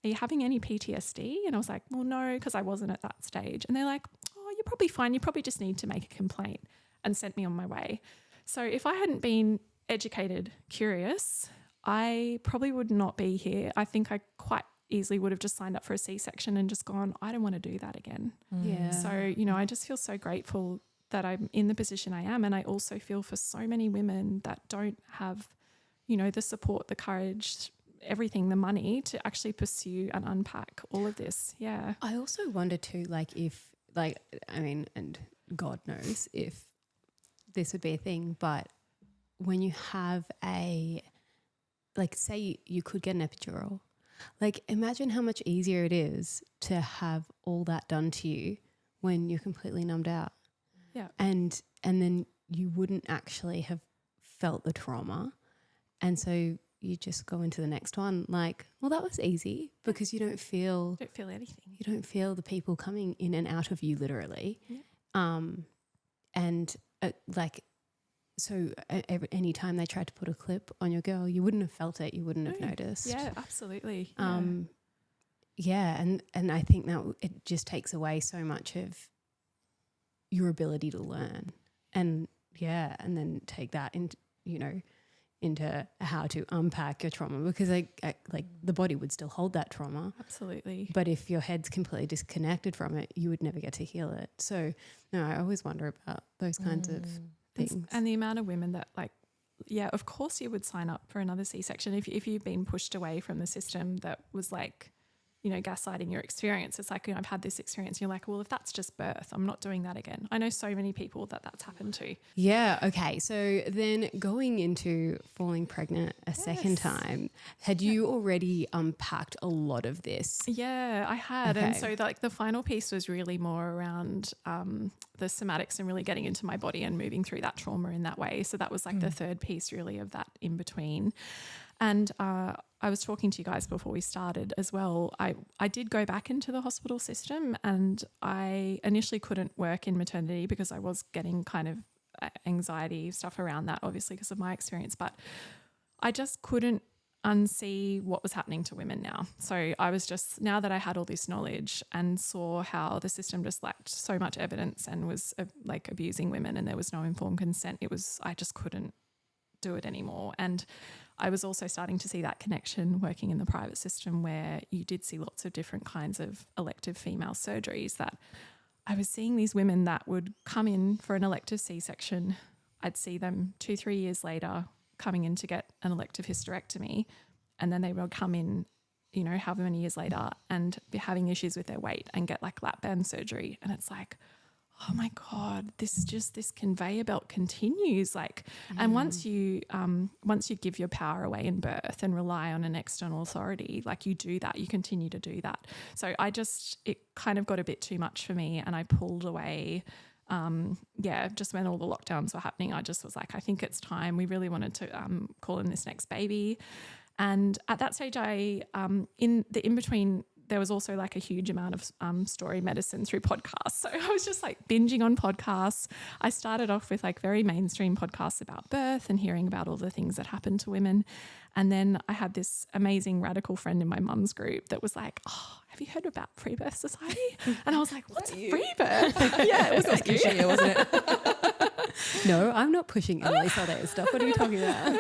are you having any PTSD? And I was like, well, no, because I wasn't at that stage. And they're like, oh, you're probably fine. You probably just need to make a complaint, and sent me on my way. So if I hadn't been educated, curious, I probably would not be here. I think I quite easily would have just signed up for a C-section and just gone, I don't want to do that again. Yeah. So, I just feel so grateful that I'm in the position I am. And I also feel for so many women that don't have, the support, the courage, everything, the money to actually pursue and unpack all of this. Yeah. I also wonder too, and God knows if this would be a thing, but when you have say you could get an epidural, like imagine how much easier it is to have all that done to you when you're completely numbed out. Yeah. And then you wouldn't actually have felt the trauma. And so you just go into the next one like, well, that was easy, because you don't feel anything. You don't feel the people coming in and out of you literally. Yeah. So any time they tried to put a clip on your girl, you wouldn't have felt it. You wouldn't have noticed. Yeah, absolutely. And I think that it just takes away so much of your ability to learn, and then take that into how to unpack your trauma, because the body would still hold that trauma. Absolutely. But if your head's completely disconnected from it, you would never get to heal it. So no, I always wonder about those kinds of things. And the amount of women that of course you would sign up for another C-section if you've been pushed away from the system that was like, gaslighting your experience. It's like, I've had this experience. You're like, well, if that's just birth, I'm not doing that again. I know so many people that's happened to. Yeah. Okay. So then going into falling pregnant a second time, had you already unpacked a lot of this? Yeah, I had. Okay. And so the final piece was really more around the somatics and really getting into my body and moving through that trauma in that way. So that was the third piece really of that in between. And I was talking to you guys before we started as well. I did go back into the hospital system, and I initially couldn't work in maternity because I was getting kind of anxiety stuff around that, obviously because of my experience, but I just couldn't unsee what was happening to women now. So I was just, now that I had all this knowledge and saw how the system just lacked so much evidence and was abusing women, and there was no informed consent, I just couldn't do it anymore. And I was also starting to see that connection working in the private system, where you did see lots of different kinds of elective female surgeries, that I was seeing these women that would come in for an elective C-section. I'd see them 2-3 years later coming in to get an elective hysterectomy, and then they would come in, however many years later, and be having issues with their weight and get lap band surgery. And it's like, oh my God, this conveyor belt continues. And once you give your power away in birth and rely on an external authority, you do that, you continue to do that. So it kind of got a bit too much for me, and I pulled away just when all the lockdowns were happening, I just was like, I think it's time. We really wanted to call in this next baby. And at that stage, in between, there was also like a huge amount of story medicine through podcasts. So I was just like binging on podcasts. I started off with like very mainstream podcasts about birth and hearing about all the things that happen to women. And then I had this amazing radical friend in my mum's group that was like, oh, have you heard about Free Birth Society? And I was like, what's free birth? Yeah, it was like Keshia, wasn't it? No, I'm not pushing Emily Saldana stuff. What are you talking about?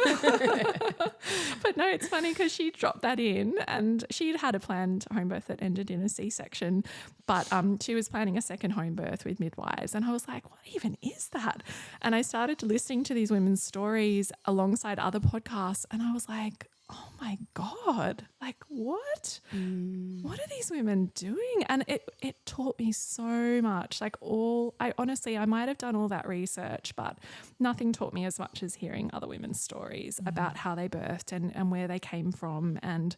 But no, it's funny because she dropped that in, and she'd had a planned home birth that ended in a C-section, but she was planning a second home birth with midwives. And I was like, what even is that? And I started listening to these women's stories alongside other podcasts, and I was like, oh my God, like what? What are these women doing? And it taught me so much. Like I might have done all that research, but nothing taught me as much as hearing other women's stories about how they birthed and where they came from. And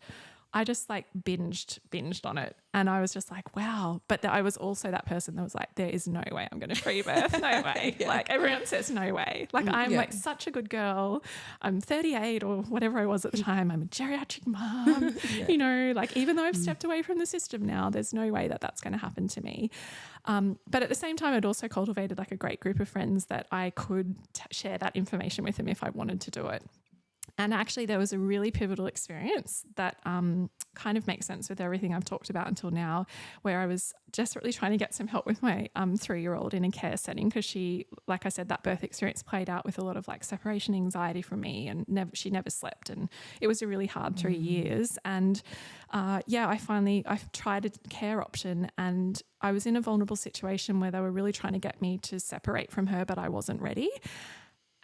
I just like binged on it. And I was just like, wow. But I was also that person that was like, there is no way I'm going to free birth. No way. Yeah. Like everyone says no way. Like I'm like such a good girl. I'm 38 or whatever I was at the time. I'm a geriatric mom. You know, like even though I've stepped away from the system now, there's no way that that's going to happen to me. But at the same time, I'd also cultivated like a great group of friends that I could share that information with them if I wanted to do it. And actually there was a really pivotal experience that kind of makes sense with everything I've talked about until now, where I was desperately trying to get some help with my 3-year-old in a care setting because she, like I said, that birth experience played out with a lot of like separation anxiety from me, and she never slept, and it was a really hard 3 years. And I tried a care option, and I was in a vulnerable situation where they were really trying to get me to separate from her, but I wasn't ready.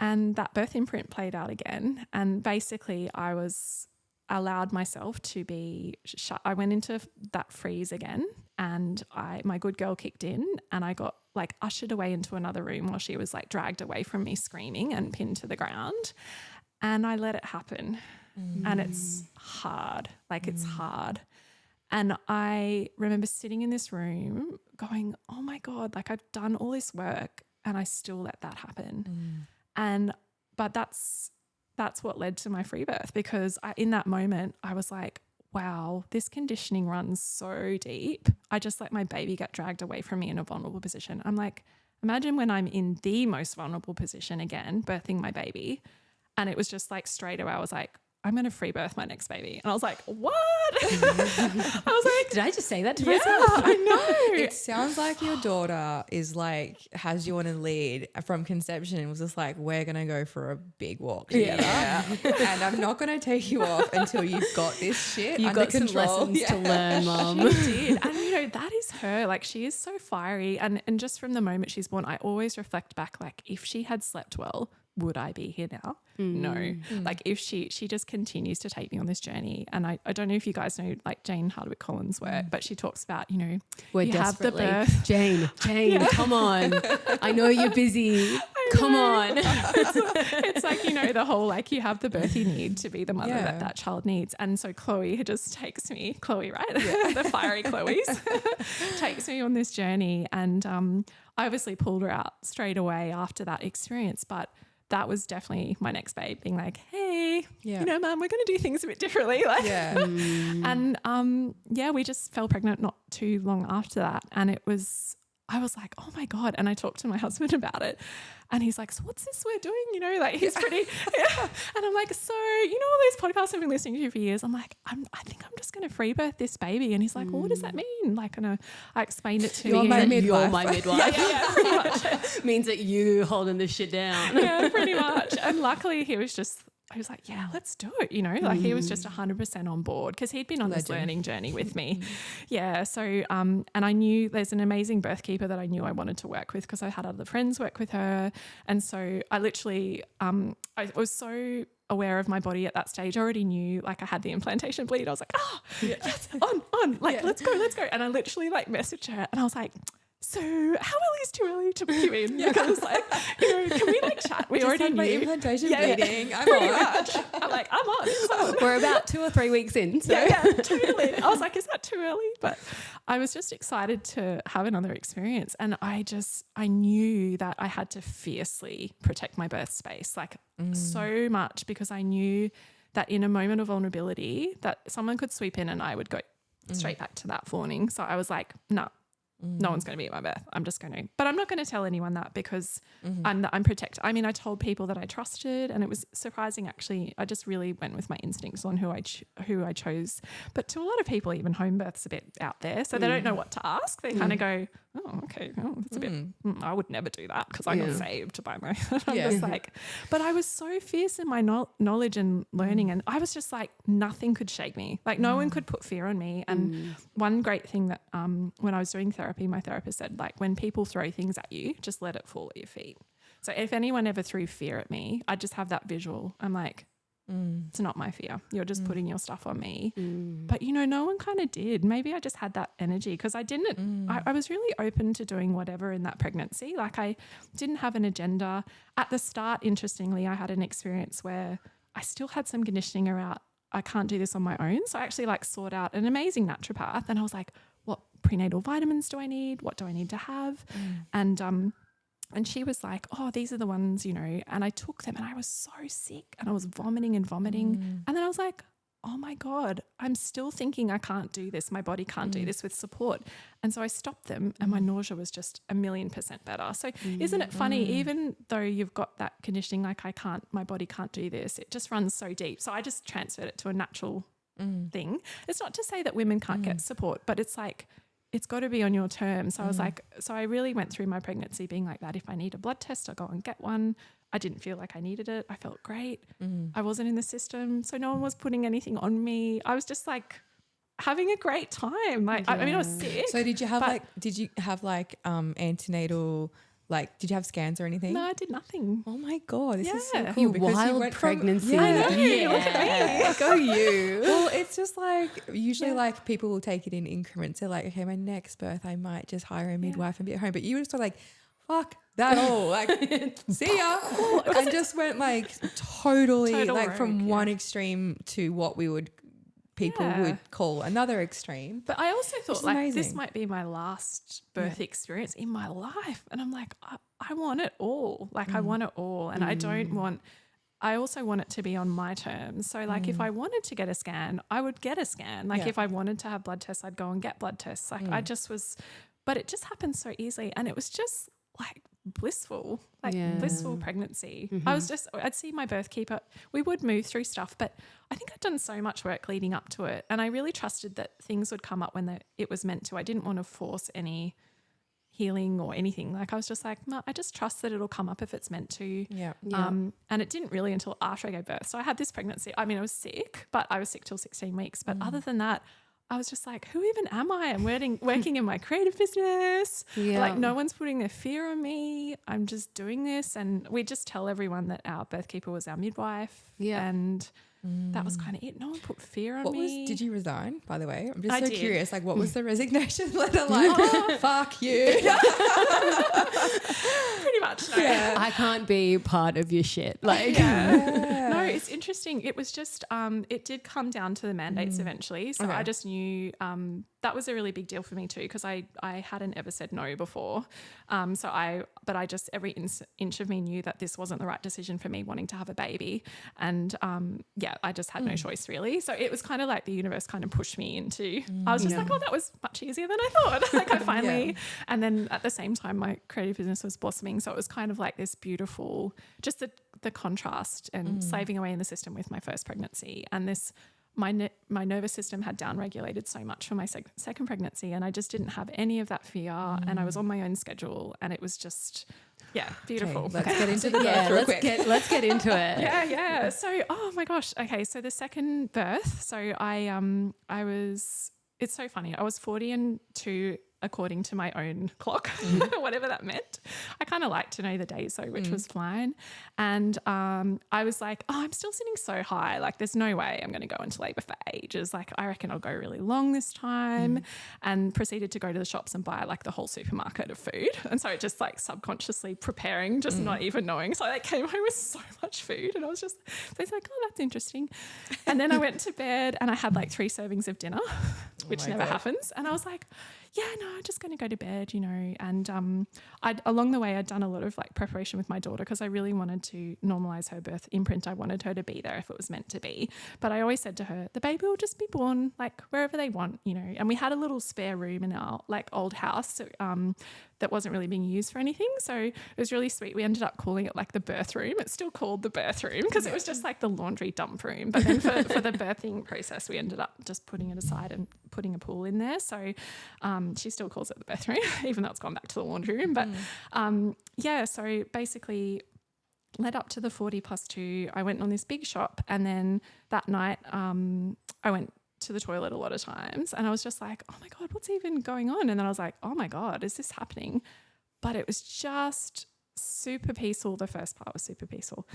And that birth imprint played out again. And basically I was allowed myself to be shut. I went into that freeze again, and my good girl kicked in, and I got like ushered away into another room while she was like dragged away from me screaming and pinned to the ground. And I let it happen. And it's hard. Like it's hard. And I remember sitting in this room going, oh my God, like I've done all this work and I still let that happen. But that's what led to my free birth, because in that moment I was like, wow, this conditioning runs so deep. I just let my baby get dragged away from me in a vulnerable position. I'm like, imagine when I'm in the most vulnerable position again, birthing my baby. And it was just like straight away I was like, I'm going to free birth my next baby. And I was like, what? I was like, did I just say that to myself? I know. It sounds like your daughter is like, has you on a lead from conception and was just like, we're going to go for a big walk together. And I'm not going to take you off until you've got this shit You've under got control. some lessons to learn, Mum. She did. And, you know, that is her. Like, she is so fiery. And just from the moment she's born, I always reflect back, like, if she had slept well, would I be here now? No. Like if she just continues to take me on this journey. And I don't know if you guys know like Jane Hardwick Collins' work, but she talks about, you know, we're desperately have the birth. Jane, come on. I know you're busy. Come on. It's like, you know, the whole like you have the birth you need to be the mother that child needs. And so Chloe just takes me, Chloe, right? The fiery Chloe's takes me on this journey. And I obviously pulled her out straight away after that experience, but that was definitely my next babe being like, hey, you know, Mum, we're going to do things a bit differently. Like, and we just fell pregnant not too long after that. And I was like, oh my God. And I talked to my husband about it, and he's like, so what's this we're doing? You know, like he's pretty, And I'm like, so, you know, all those podcasts I've been listening to for years. I'm like, I think I'm just going to free birth this baby. And he's like, well, what does that mean? Like, and I explained it to him. You're my midwife. Yeah, pretty much. Means that you holding this shit down. Yeah, pretty much. And luckily he was like, yeah, let's do it. You know, like he was just 100% on board because he'd been on this learning journey with me. Yeah. So, and I knew there's an amazing birth keeper that I knew I wanted to work with because I had other friends work with her. And so I literally, I was so aware of my body at that stage. I already knew, like I had the implantation bleed. I was like, yes, on, like, let's go. And I literally like messaged her and I was like, so how early is too early to book you in? Like, I was like, can we like chat? We Just already had my knew. implantation bleeding. I'm Pretty on. much. I'm like, I'm on. It's on. We're about 2 or 3 weeks in. So. Yeah, totally. I was like, is that too early? But I was just excited to have another experience. And I knew that I had to fiercely protect my birth space, like so much, because I knew that in a moment of vulnerability that someone could sweep in and I would go straight back to that fawning. So I was like, no one's going to be at my birth. I'm just going to, but I'm not going to tell anyone that because I'm protected. I mean, I told people that I trusted, and it was surprising actually. I just really went with my instincts on who I chose. But to a lot of people, even home birth's a bit out there, so they don't know what to ask. They kind of go, oh, okay, that's a bit. I would never do that because I got saved by my. I'm just like, but I was so fierce in my knowledge and learning, and I was just like, nothing could shake me. Like no one could put fear on me. And one great thing that when I was doing therapy, my therapist said, like, when people throw things at you, just let it fall at your feet. So if anyone ever threw fear at me, I just have that visual. I'm like, it's not my fear. You're just putting your stuff on me. But, no one kind of did. Maybe I just had that energy because I didn't, I was really open to doing whatever in that pregnancy. Like I didn't have an agenda. At the start, interestingly, I had an experience where I still had some conditioning around, I can't do this on my own. So I actually like sought out an amazing naturopath, and I was like, what prenatal vitamins do I need? What do I need to have? And she was like, oh, these are the ones, and I took them and I was so sick and I was vomiting. And then I was like, oh my God, I'm still thinking I can't do this. My body can't do this with support. And so I stopped them and my nausea was just 1,000,000% better. So isn't it funny, even though you've got that conditioning, like my body can't do this, it just runs so deep. So I just transferred it to a natural thing. It's not to say that women can't get support, but it's like, it's got to be on your terms. So I was like, so I really went through my pregnancy being like that. If I need a blood test, I'll go and get one. I didn't feel like I needed it. I felt great. I wasn't in the system. So no one was putting anything on me. I was just like having a great time. Like, I mean, I was sick. So did you have antenatal, like, did you have scans or anything? No, I did nothing. Oh my God, this is so cool. You because wild you went pregnancy. I know, look at me. Go you. Well, it's just like usually like people will take it in increments. They're like, okay, my next birth I might just hire a midwife and be at home. But you were just like, fuck that all. Like, see ya. And just went like totally like rogue, from one extreme to what people would call another extreme. But I also thought like amazing. this might be my last birth experience in my life. And I'm like, I want it all. Like I want it all. And I also want it to be on my terms. So like if I wanted to get a scan, I would get a scan. Like if I wanted to have blood tests, I'd go and get blood tests. Like but it just happened so easily. And it was just like blissful pregnancy. I'd see my birth keeper. We would move through stuff, but I think I'd done so much work leading up to it. And I really trusted that things would come up when it was meant to. I didn't want to force any healing or anything. Like I was just like, no, I just trust that it'll come up if it's meant to. And it didn't really until after I gave birth. So I had this pregnancy. I mean, I was sick, but I was sick till 16 weeks. But other than that, I was just like, who even am I? I'm working in my creative business. Like no one's putting their fear on me. I'm just doing this. And we just tell everyone that our birth keeper was our midwife. And that was kind of it. No one put fear on me. Did you resign, by the way? I'm just curious. Like, what was the resignation letter like? Fuck you. Pretty much. No. Yeah. I can't be part of your shit. Like, no, it's interesting. It was just, it did come down to the mandates eventually. So I just knew that was a really big deal for me too, because I hadn't ever said no before. But I just, every inch of me knew that this wasn't the right decision for me wanting to have a baby. And I just had no choice really. So it was kind of like the universe kind of pushed me into, I was just like, oh, that was much easier than I thought. Like I finally, and then at the same time, my creative business was blossoming. So it was kind of like this beautiful, just the contrast and slaving away in the system with my first pregnancy. And this, my nervous system had downregulated so much for my second pregnancy, and I just didn't have any of that fear, and I was on my own schedule, and it was just beautiful. Okay, let's get into the birth real quick. Let's get into it. Yeah. So, oh my gosh. Okay, so the second birth. So I was. It's so funny. I was 40 and 2 according to my own clock, whatever that meant. I kind of like to know the days though, which was fine. And I was like, oh, I'm still sitting so high. Like there's no way I'm going to go into labour for ages. Like I reckon I'll go really long this time, and proceeded to go to the shops and buy like the whole supermarket of food. And so just like subconsciously preparing, just not even knowing. So I came home with so much food, and I was just, so it's like, oh, that's interesting. And then I went to bed and I had like 3 servings of dinner, which never happens. And I was like, yeah, no, I'm just going to go to bed, you know. And along the way, I'd done a lot of like preparation with my daughter because I really wanted to normalise her birth imprint. I wanted her to be there if it was meant to be. But I always said to her, the baby will just be born like wherever they want, you know. And we had a little spare room in our like old house that wasn't really being used for anything. So it was really sweet. We ended up calling it like the birth room. It's still called the birth room because it was just like the laundry dump room. But then for the birthing process, we ended up just putting it aside and putting a pool in there. So she still calls it the birth room, even though it's gone back to the laundry room. But so basically led up to the 40+2, I went on this big shop, and then that night I went to the toilet a lot of times, and I was just like, oh my God, what's even going on? And then I was like, oh my God, is this happening? But it was just super peaceful. The first part was super peaceful.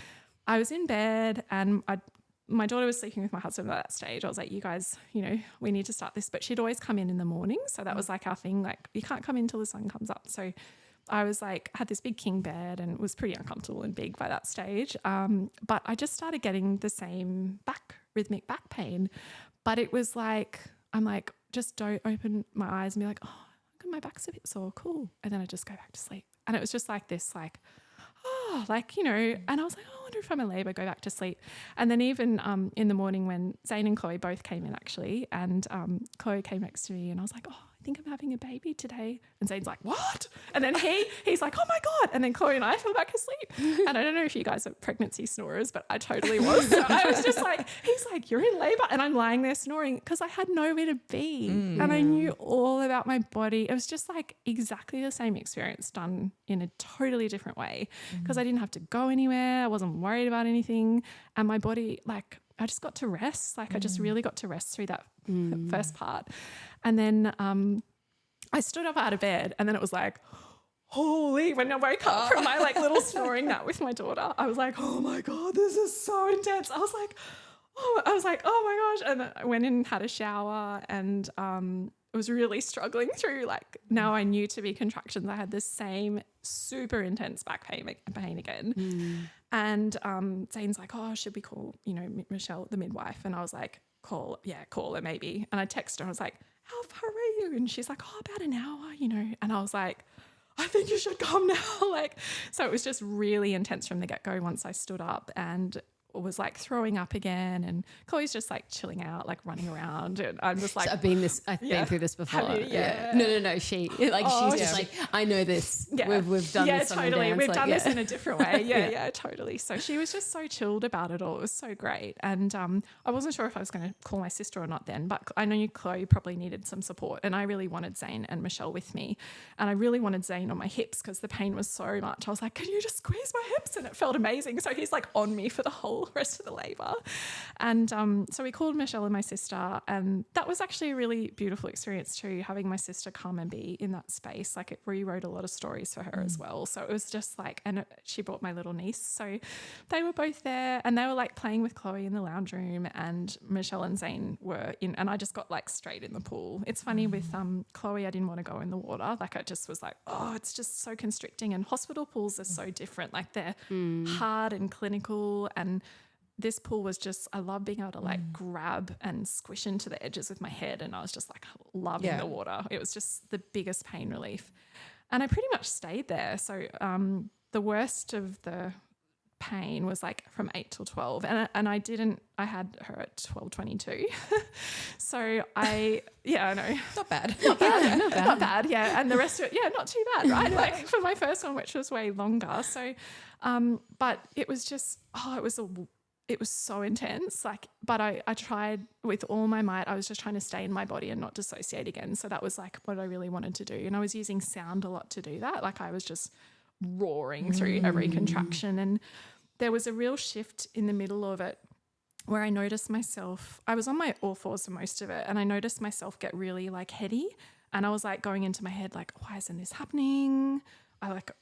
I was in bed and my daughter was sleeping with my husband at that stage. I was like, you guys, you know, we need to start this. But she'd always come in the morning. So that was like our thing. Like you can't come in till the sun comes up. So I was like, had this big king bed and was pretty uncomfortable and big by that stage. But I just started getting the same rhythmic back pain. But it was like, I'm like, just don't open my eyes and be like, oh, my back's a bit sore, cool. And then I just go back to sleep. And it was just like this, like, oh, like, you know, and I was like, oh, I wonder if I'm in labour, go back to sleep. And then even in the morning when Zane and Chloe both came in actually, and Chloe came next to me and I was like, oh, I think I'm having a baby today. And Zane's like, what? And then he's like, oh my God. And then Chloe and I fell back asleep. And I don't know if you guys are pregnancy snorers, but I totally was. So I was just like, he's like, you're in labour. And I'm lying there snoring because I had nowhere to be. And I knew all about my body. It was just like exactly the same experience done in a totally different way because I didn't have to go anywhere. I wasn't worried about anything. And my body, like, I just got to rest. Like I just really got to rest through that first part. And then I stood up out of bed and then it was like, holy, when I woke up from my like little snoring nap with my daughter, I was like, oh my God, this is so intense. I was like, oh my gosh. And then I went in and had a shower and I was really struggling through, like, now I knew to be contractions. I had the same super intense back pain again. And Zane's like, oh, should we call, you know, Michelle, the midwife? And I was like, call her maybe. And I texted her, I was like, how far are you? And she's like, oh, about an hour, you know. And I was like, I think you should come now. Like, so it was just really intense from the get-go once I stood up and was like throwing up again, and Chloe's just like chilling out, like running around, and I'm just like, so I've been through this before. Have you? Yeah. No. She's just like, I know this. Yeah. We've done this. Yeah, totally. We've done this in a different way. Yeah, totally. So she was just so chilled about it all. It was so great. And I wasn't sure if I was going to call my sister or not then, but I know Chloe probably needed some support, and I really wanted Zane and Michelle with me, and I really wanted Zane on my hips because the pain was so much. I was like, can you just squeeze my hips? And it felt amazing. So he's like on me for the whole rest of the labour. And so we called Michelle and my sister, and that was actually a really beautiful experience too, having my sister come and be in that space. Like it rewrote a lot of stories for her as well. So it was just like, and she brought my little niece, so they were both there and they were like playing with Chloe in the lounge room, and Michelle and Zane were in, and I just got like straight in the pool. It's funny with Chloe, I didn't want to go in the water. Like I just was like, oh, it's just so constricting, and hospital pools are so different. Like they're hard and clinical, and this pool was just, I love being able to like grab and squish into the edges with my head, and I was just like loving the water. It was just the biggest pain relief. And I pretty much stayed there. So the worst of the pain was like from 8 till 12, and I had her at 12:22. So I know. Not bad. Not bad. Yeah. And the rest of it, not too bad, right? Like for my first one, which was way longer. So, but it was just, it was so intense. Like, but I tried with all my might. I was just trying to stay in my body and not dissociate again. So that was like what I really wanted to do. And I was using sound a lot to do that. Like I was just roaring through every contraction. And there was a real shift in the middle of it where I noticed myself, I was on my all fours for most of it, and I noticed myself get really like heady And I was like going into my head, like, why isn't this happening?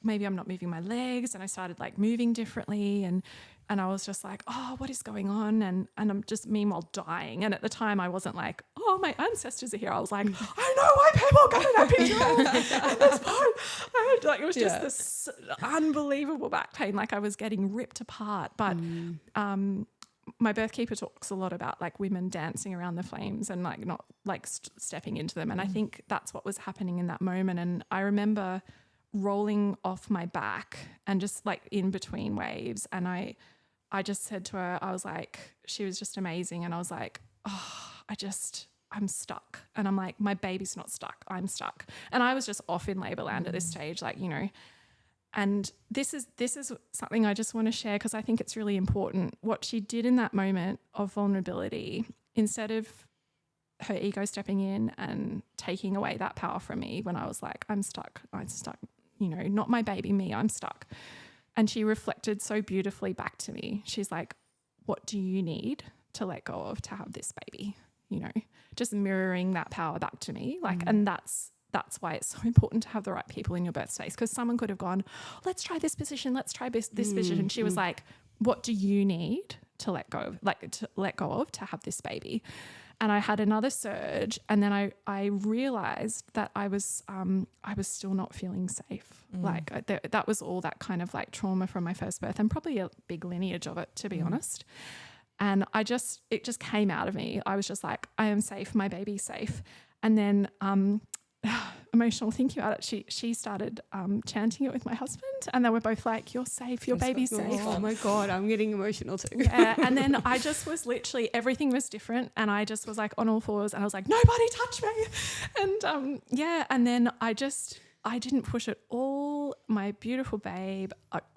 Maybe I'm not moving my legs. And I started like moving differently. And I was just like, oh, what is going on? And I'm just meanwhile dying. And at the time I wasn't like, oh, my ancestors are here. I was like, I know why people got an epidural at this point. It was just this unbelievable back pain. Like I was getting ripped apart. But my birth keeper talks a lot about like women dancing around the flames and like not like stepping into them. And I think that's what was happening in that moment. And I remember rolling off my back and just like in between waves. And I just said to her, I was like, she was just amazing. And I was like, oh, I'm stuck. And I'm like, my baby's not stuck. I'm stuck. And I was just off in labor land at this stage, like, you know. And this is something I just want to share because I think it's really important. What she did in that moment of vulnerability, instead of her ego stepping in and taking away that power from me when I was like, I'm stuck, you know, not my baby, me, I'm stuck. And she reflected so beautifully back to me. She's like, what do you need to let go of to have this baby? You know, just mirroring that power back to me. Like, and that's why it's so important to have the right people in your birth space, because someone could have gone, let's try this position, let's try this position. She was like, what do you need to let go of, to have this baby? And I had another surge, and then I realized that I was still not feeling safe. Like that was all that kind of like trauma from my first birth, and probably a big lineage of it, to be honest. And it just came out of me. I was just like, I am safe, my baby's safe. And then emotional thinking about it, she started chanting it with my husband, and they were both like, you're safe, your baby's safe. Oh my God, I'm getting emotional too. Yeah, and then I just was literally, everything was different, and I just was like on all fours, and I was like, nobody touch me. And and then I didn't push at all. My beautiful babe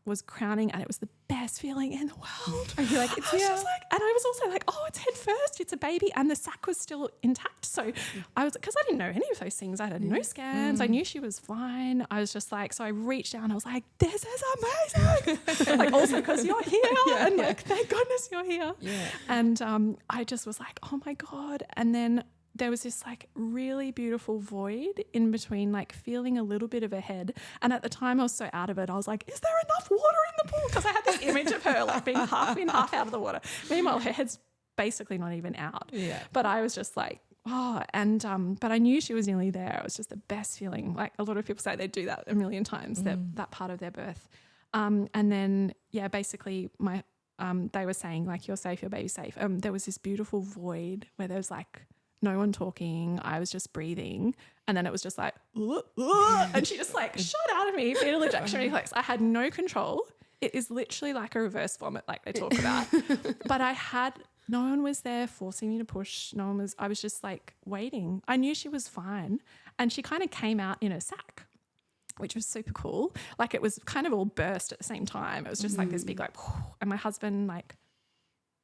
was crowning, and it was the best feeling in the world. And you're like, it's here. And I was also like, oh, it's head first. It's a baby, and the sac was still intact. So I was, because I didn't know any of those things. I had no scans. I knew she was fine. I was just like, so I reached down. I was like, this is amazing. Like also because you're here, and like, thank goodness you're here. Yeah. And I just was like, oh my God. And then there was this like really beautiful void in between, like feeling a little bit of a head. And at the time I was so out of it, I was like, is there enough water in the pool? Because I had this image of her like being half in, half out of the water. Meanwhile, her head's basically not even out. Yeah. But I was just like, oh, and but I knew she was nearly there. It was just the best feeling. Like a lot of people say they do that a million times, that part of their birth. And then, basically they were saying like, you're safe, your baby's safe. There was this beautiful void where there was like, no one talking. I was just breathing. And then it was just like, and she just like shot out of me, fetal ejection reflex. I had no control. It is literally like a reverse vomit, like they talk about. But no one was there forcing me to push. I was just like waiting. I knew she was fine. And she kind of came out in a sack, which was super cool. Like it was kind of all burst at the same time. It was just like this big like, and my husband like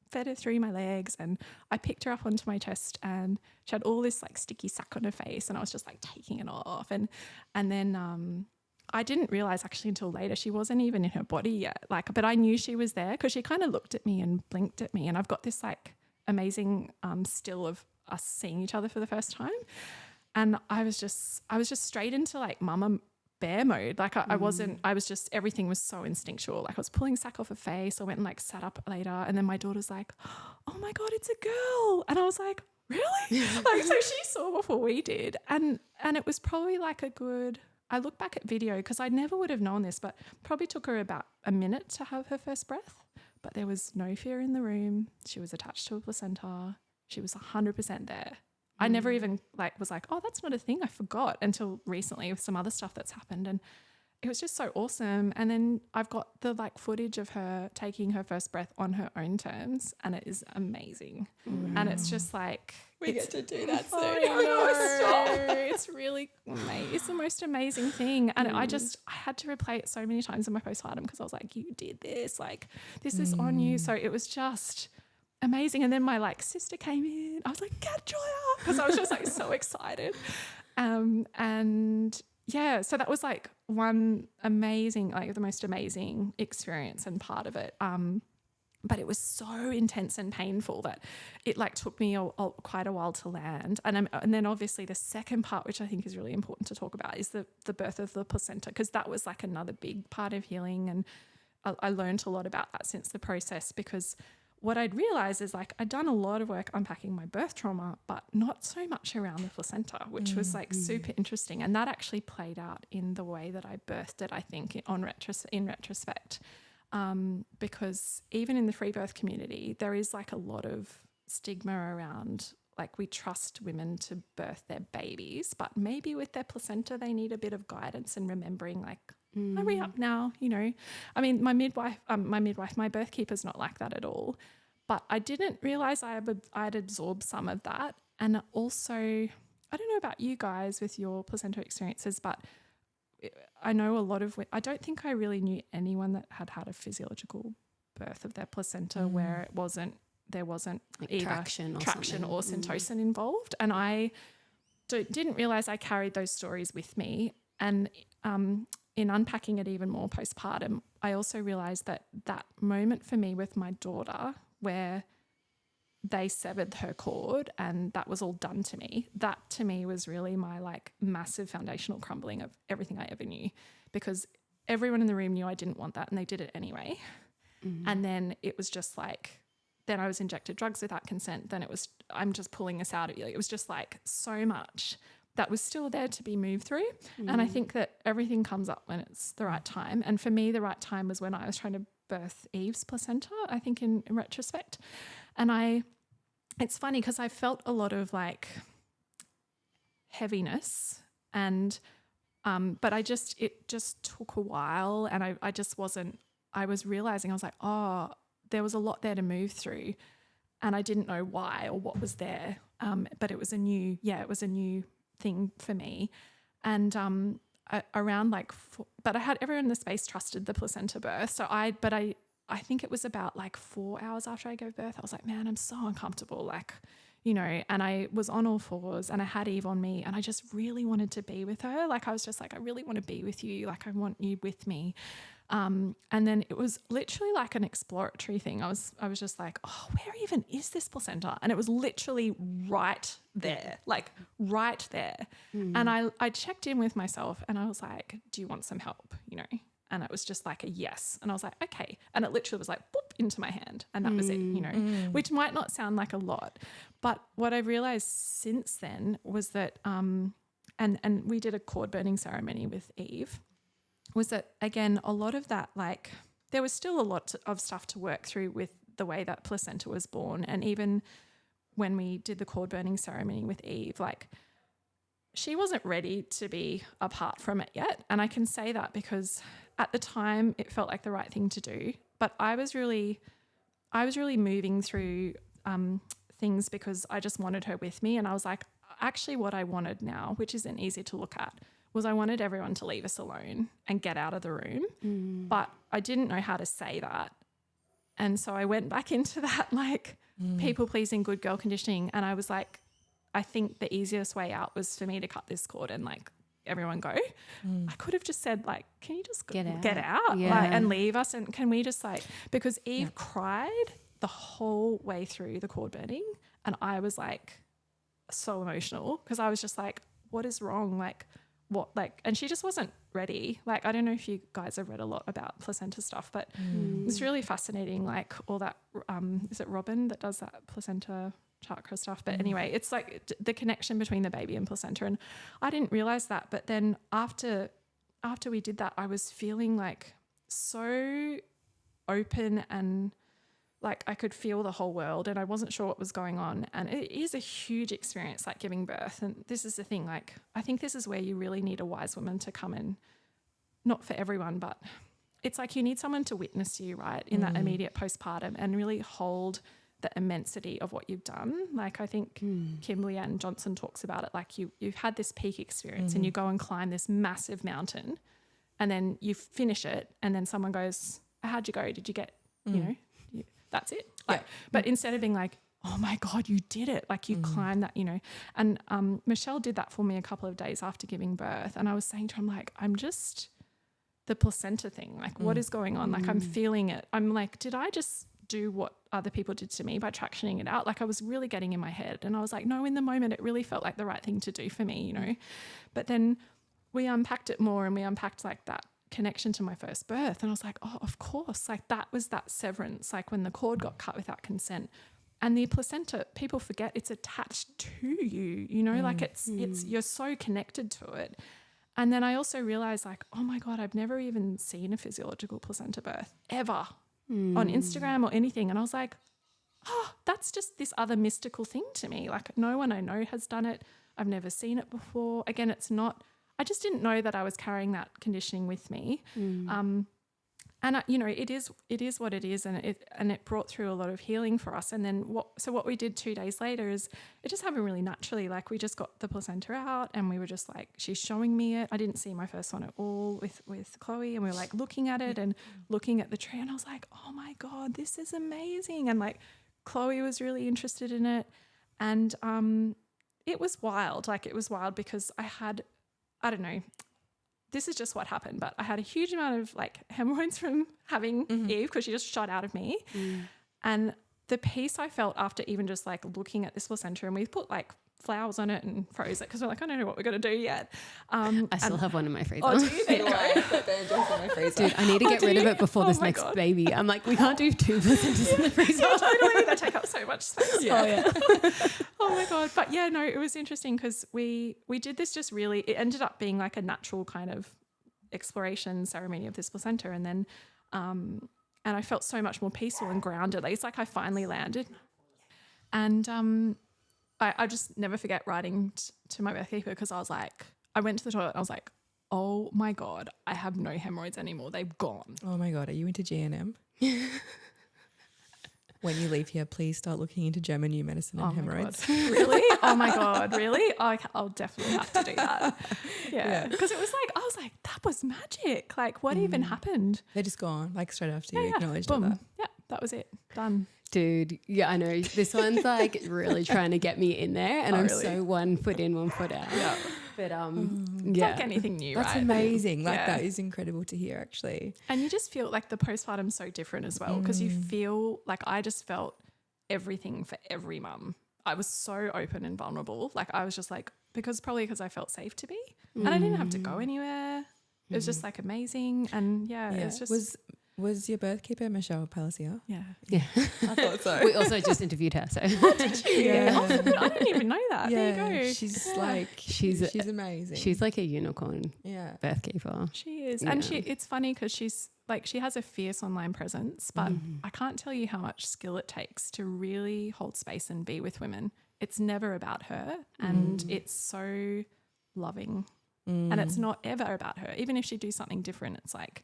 fed her through my legs, and I picked her up onto my chest, and she had all this like sticky sack on her face, and I was just like taking it off. And then I didn't realize actually until later she wasn't even in her body yet. Like, but I knew she was there because she kind of looked at me and blinked at me, and I've got this like amazing still of us seeing each other for the first time. And I was just straight into like mama bear mode. Like I was just, everything was so instinctual. Like I was pulling sack off her face. I went and like sat up later, and then my daughter's like, oh my God, it's a girl. And I was like, really? Like, so she saw before we did. And it was probably like I look back at video because I never would have known this, but probably took her about a minute to have her first breath. But there was no fear in the room. She was attached to a placenta. She was 100% there. I never even was like, oh, that's not a thing. I forgot until recently with some other stuff that's happened. And it was just so awesome. And then I've got the like footage of her taking her first breath on her own terms, and it is amazing. And it's just like, we get to do that soon. It's really amazing. It's the most amazing thing. And I had to replay it so many times in my postpartum because I was like, you did this, like this is on you. So it was just amazing. And then my like sister came in. I was like, get Joya, because I was just like so excited. And yeah, so that was like one amazing, like the most amazing experience and part of it. but it was so intense and painful that it like took me quite a while to land. And then obviously the second part, which I think is really important to talk about, is the birth of the placenta, because that was like another big part of healing. And I learned a lot about that since the process, because what I'd realized is like I'd done a lot of work unpacking my birth trauma, but not so much around the placenta, which was like super interesting. And that actually played out in the way that I birthed it, I think, in retrospect. Because even in the free birth community, there is like a lot of stigma around, like, we trust women to birth their babies, but maybe with their placenta they need a bit of guidance and remembering, like, hurry up now, you know. I mean, my birth keeper's not like that at all, but I didn't realize I'd absorbed some of that. And also, I don't know about you guys with your placenta experiences, but I know a lot of, I don't think I really knew anyone that had a physiological birth of their placenta where there wasn't like either traction or oxytocin involved. And I didn't realize I carried those stories with me. And in unpacking it even more postpartum, I also realized that moment for me with my daughter, where they severed her cord and that was all done to me, that to me was really my like massive foundational crumbling of everything I ever knew, because everyone in the room knew I didn't want that and they did it anyway. And then it was just like, then I was injected drugs without consent. Then it was, I'm just pulling this out of you. It was just like so much that was still there to be moved through. And I think that everything comes up when it's the right time. And for me, the right time was when I was trying to birth Eve's placenta, I think in retrospect. And it's funny because I felt a lot of like heaviness and, but it just took a while, and I was realizing, I was like, oh, there was a lot there to move through and I didn't know why or what was there. But it was a new thing for me. And around like, but I had everyone in the space trusted the placenta birth. So I think it was about like 4 hours after I gave birth, I was like, man, I'm so uncomfortable. Like, you know, and I was on all fours and I had Eve on me and I just really wanted to be with her. Like, I was just like, I really want to be with you. Like, I want you with me. And then it was literally like an exploratory thing. I was just like, oh, where even is this placenta? And it was literally right there, like right there. And I checked in with myself and I was like, do you want some help? You know? And it was just like a yes. And I was like, okay. And it literally was like, boop, into my hand. And that was it, you know, which might not sound like a lot. But what I've realized since then was that, and we did a cord burning ceremony with Eve, was that, again, a lot of that, like, there was still a lot of stuff to work through with the way that placenta was born. And even when we did the cord burning ceremony with Eve, like, she wasn't ready to be apart from it yet. And I can say that because at the time it felt like the right thing to do. But I was really moving through things because I just wanted her with me. And I was like, actually what I wanted now, which isn't easy to look at, was I wanted everyone to leave us alone and get out of the room. But I didn't know how to say that. And so I went back into that like people pleasing, good girl conditioning. And I was like, I think the easiest way out was for me to cut this cord and like everyone go. I could have just said like, can you just get out Yeah. like, and leave us? And can we just like, because Eve cried the whole way through the cord burning. And I was like so emotional because I was just like, what is wrong? Like, what, like, and she just wasn't ready. Like, I don't know if you guys have read a lot about placenta stuff, but it's really fascinating. Like all that, is it Robin that does that placenta chakra stuff? But anyway, it's like the connection between the baby and placenta. And I didn't realize that. But then after we did that, I was feeling like so open and like I could feel the whole world and I wasn't sure what was going on. And it is a huge experience, like giving birth. And this is the thing, like, I think this is where you really need a wise woman to come in, not for everyone, but it's like you need someone to witness you, right, in that immediate postpartum and really hold the immensity of what you've done. Like I think Kimberly Ann Johnson talks about it, like you've had this peak experience and you go and climb this massive mountain and then you finish it and then someone goes, how'd you go? Did you get, you know, that's it. Like, but instead of being like, oh my God, you did it. Like you climbed that, you know. And Michelle did that for me a couple of days after giving birth. And I was saying to her, I'm like, I'm just the placenta thing. Like what is going on? Like I'm feeling it. I'm like, did I just do what other people did to me by tractioning it out. Like I was really getting in my head, and I was like, no, in the moment it really felt like the right thing to do for me, you know. But then we unpacked it more, and we unpacked like that connection to my first birth, and I was like, oh, of course, like that was that severance, like when the cord got cut without consent. And the placenta, people forget it's attached to you, you know, like it's you're so connected to it. And then I also realized like, oh my God, I've never even seen a physiological placenta birth ever on Instagram or anything. And I was like, oh, that's just this other mystical thing to me. Like no one I know has done it. I've never seen it before. Again, it's not, I just didn't know that I was carrying that conditioning with me. And you know, it is what it is, and it brought through a lot of healing for us. And then what we did 2 days later is it just happened really naturally. Like we just got the placenta out, and we were just like, she's showing me it. I didn't see my first one at all with Chloe, and we were like looking at it and looking at the tree, and I was like, oh my God, this is amazing. And like Chloe was really interested in it, and it was wild. Like it was wild because I don't know. This is just what happened, but I had a huge amount of like hemorrhoids from having Eve because she just shot out of me. And the peace I felt after even just like looking at this placenta, and we put like flowers on it and froze it because we're like, I don't know what we're going to do yet. I still have one in my freezer. Oh, do you? There you go. Dude, I need to get rid of it before this next baby. I'm like, we can't do 2 placentas in the freezer. Yeah, totally. They take up so much space. Yeah. Oh, yeah. Oh my God. But yeah, no, it was interesting because we did this just really, it ended up being like a natural kind of exploration ceremony of this placenta. And then, and I felt so much more peaceful and grounded. It's like I finally landed. And I just never forget writing to my birth keeper because I was like, I went to the toilet and I was like, oh my God, I have no hemorrhoids anymore. They've gone. Oh my God, are you into GNM? When you leave here, please start looking into German new medicine and hemorrhoids. Really? Oh my God, really? I'll definitely have to do that. Yeah. Because it was like, I was like, that was magic. Like what even happened? They're just gone, like straight after you acknowledged boom. that. Yeah, that was it. Done. Dude, yeah, I know. This one's like really trying to get me in there, and I'm really? so 1 foot in, 1 foot out. Yeah. But It's like anything new, That's right? amazing. Like that is incredible to hear actually. And you just feel like the postpartum's so different as well because you feel like I just felt everything for every mum. I was so open and vulnerable. Like I was just like, because I felt safe to be and I didn't have to go anywhere. It was just like amazing. And it was just... Was your birth keeper Michelle Palacio? Yeah. Yeah. I thought so. We also just interviewed her. So Did you? Yeah. Oh, I didn't even know that. Yeah, there you go. She's like, she's amazing. She's like a unicorn birth keeper. She is. Yeah. And it's funny because she's like, she has a fierce online presence, but I can't tell you how much skill it takes to really hold space and be with women. It's never about her and it's so loving and it's not ever about her. Even if she do something different, it's like,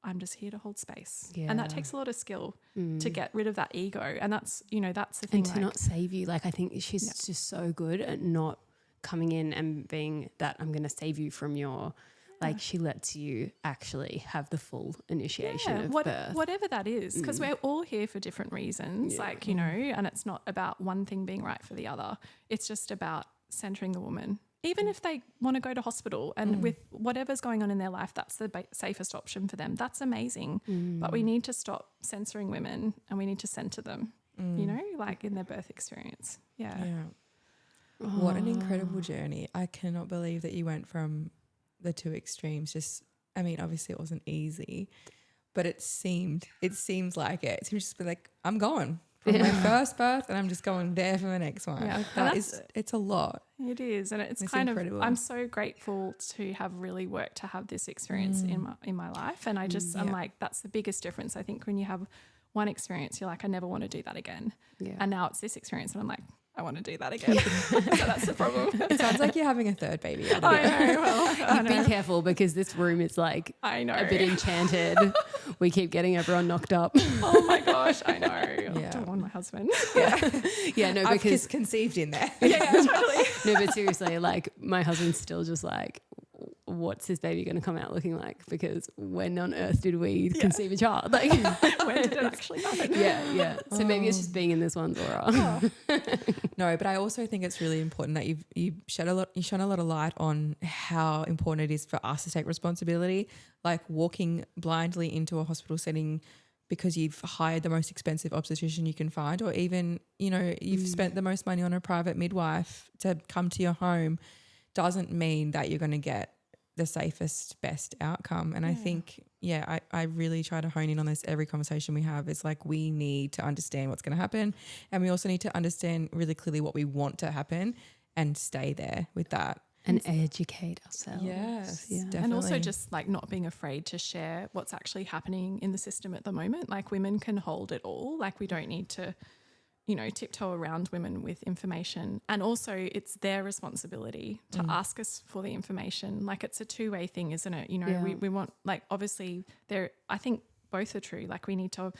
I'm just here to hold space. Yeah. And that takes a lot of skill to get rid of that ego. And that's, that's the thing. And to not save you. Like, I think she's just so good at not coming in and being that I'm going to save you from your, like she lets you actually have the full initiation of birth. Whatever that is, because we're all here for different reasons, and it's not about one thing being right for the other. It's just about centering the woman. Even if they want to go to hospital and with whatever's going on in their life, that's the safest option for them. That's amazing. But we need to stop censoring women and we need to center them, like in their birth experience. Yeah. Oh. What an incredible journey. I cannot believe that you went from the 2 extremes. Obviously it wasn't easy, but it seems like it. It seems just be like, I'm going from my first birth and I'm just going there for the next one. Yeah. Like it's a lot. It is. And it's kind incredible. I'm so grateful to have really worked to have this experience in my life. And I just, I'm like, that's the biggest difference. I think when you have one experience, you're like, I never want to do that again. Yeah. And now it's this experience and I'm like, I want to do that again. So that's the problem. It sounds like you're having a third baby. I know. Well, be careful because this room is like a bit enchanted. We keep getting everyone knocked up. Oh my gosh, I know. Yeah. Don't want my husband. Yeah, no, because I've conceived in there. Yeah, totally. No, but seriously, like my husband's still just like, what's this baby going to come out looking like? Because when on earth did we conceive a child? Like, when did it actually happen? Yeah. So maybe it's just being in this one's aura. No, but I also think it's really important that you shone a lot of light on how important it is for us to take responsibility. Like walking blindly into a hospital setting because you've hired the most expensive obstetrician you can find, or even, you know, you've spent the most money on a private midwife to come to your home, doesn't mean that you're going to get the safest, best outcome. And I think, I really try to hone in on this every conversation we have. It's like we need to understand what's going to happen, and we also need to understand really clearly what we want to happen and stay there with that. And educate ourselves. Yes, definitely. And also just like not being afraid to share what's actually happening in the system at the moment. Like women can hold it all. Like we don't need to, you know, tiptoe around women with information. And also it's their responsibility to ask us for the information. Like it's a two-way thing, isn't it? You know, we want, like, obviously I think both are true. Like we need to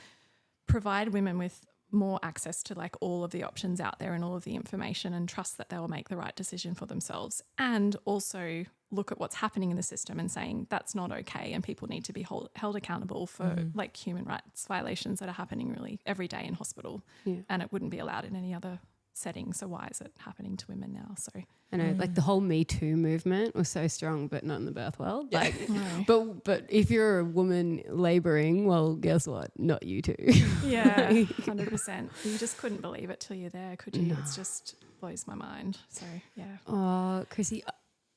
provide women with more access to like all of the options out there and all of the information, and trust that they'll make the right decision for themselves, and also look at what's happening in the system and saying that's not okay, and people need to be held accountable for like human rights violations that are happening really every day in hospital, and it wouldn't be allowed in any other setting. So why is it happening to women now? So I know, like the whole Me Too movement was so strong, but not in the birth world. Like, but if you're a woman labouring, well, guess what? Not you too. Yeah, 100%. You just couldn't believe it till you're there, could you? No. It's just blows my mind. So yeah. Oh, Chrissy,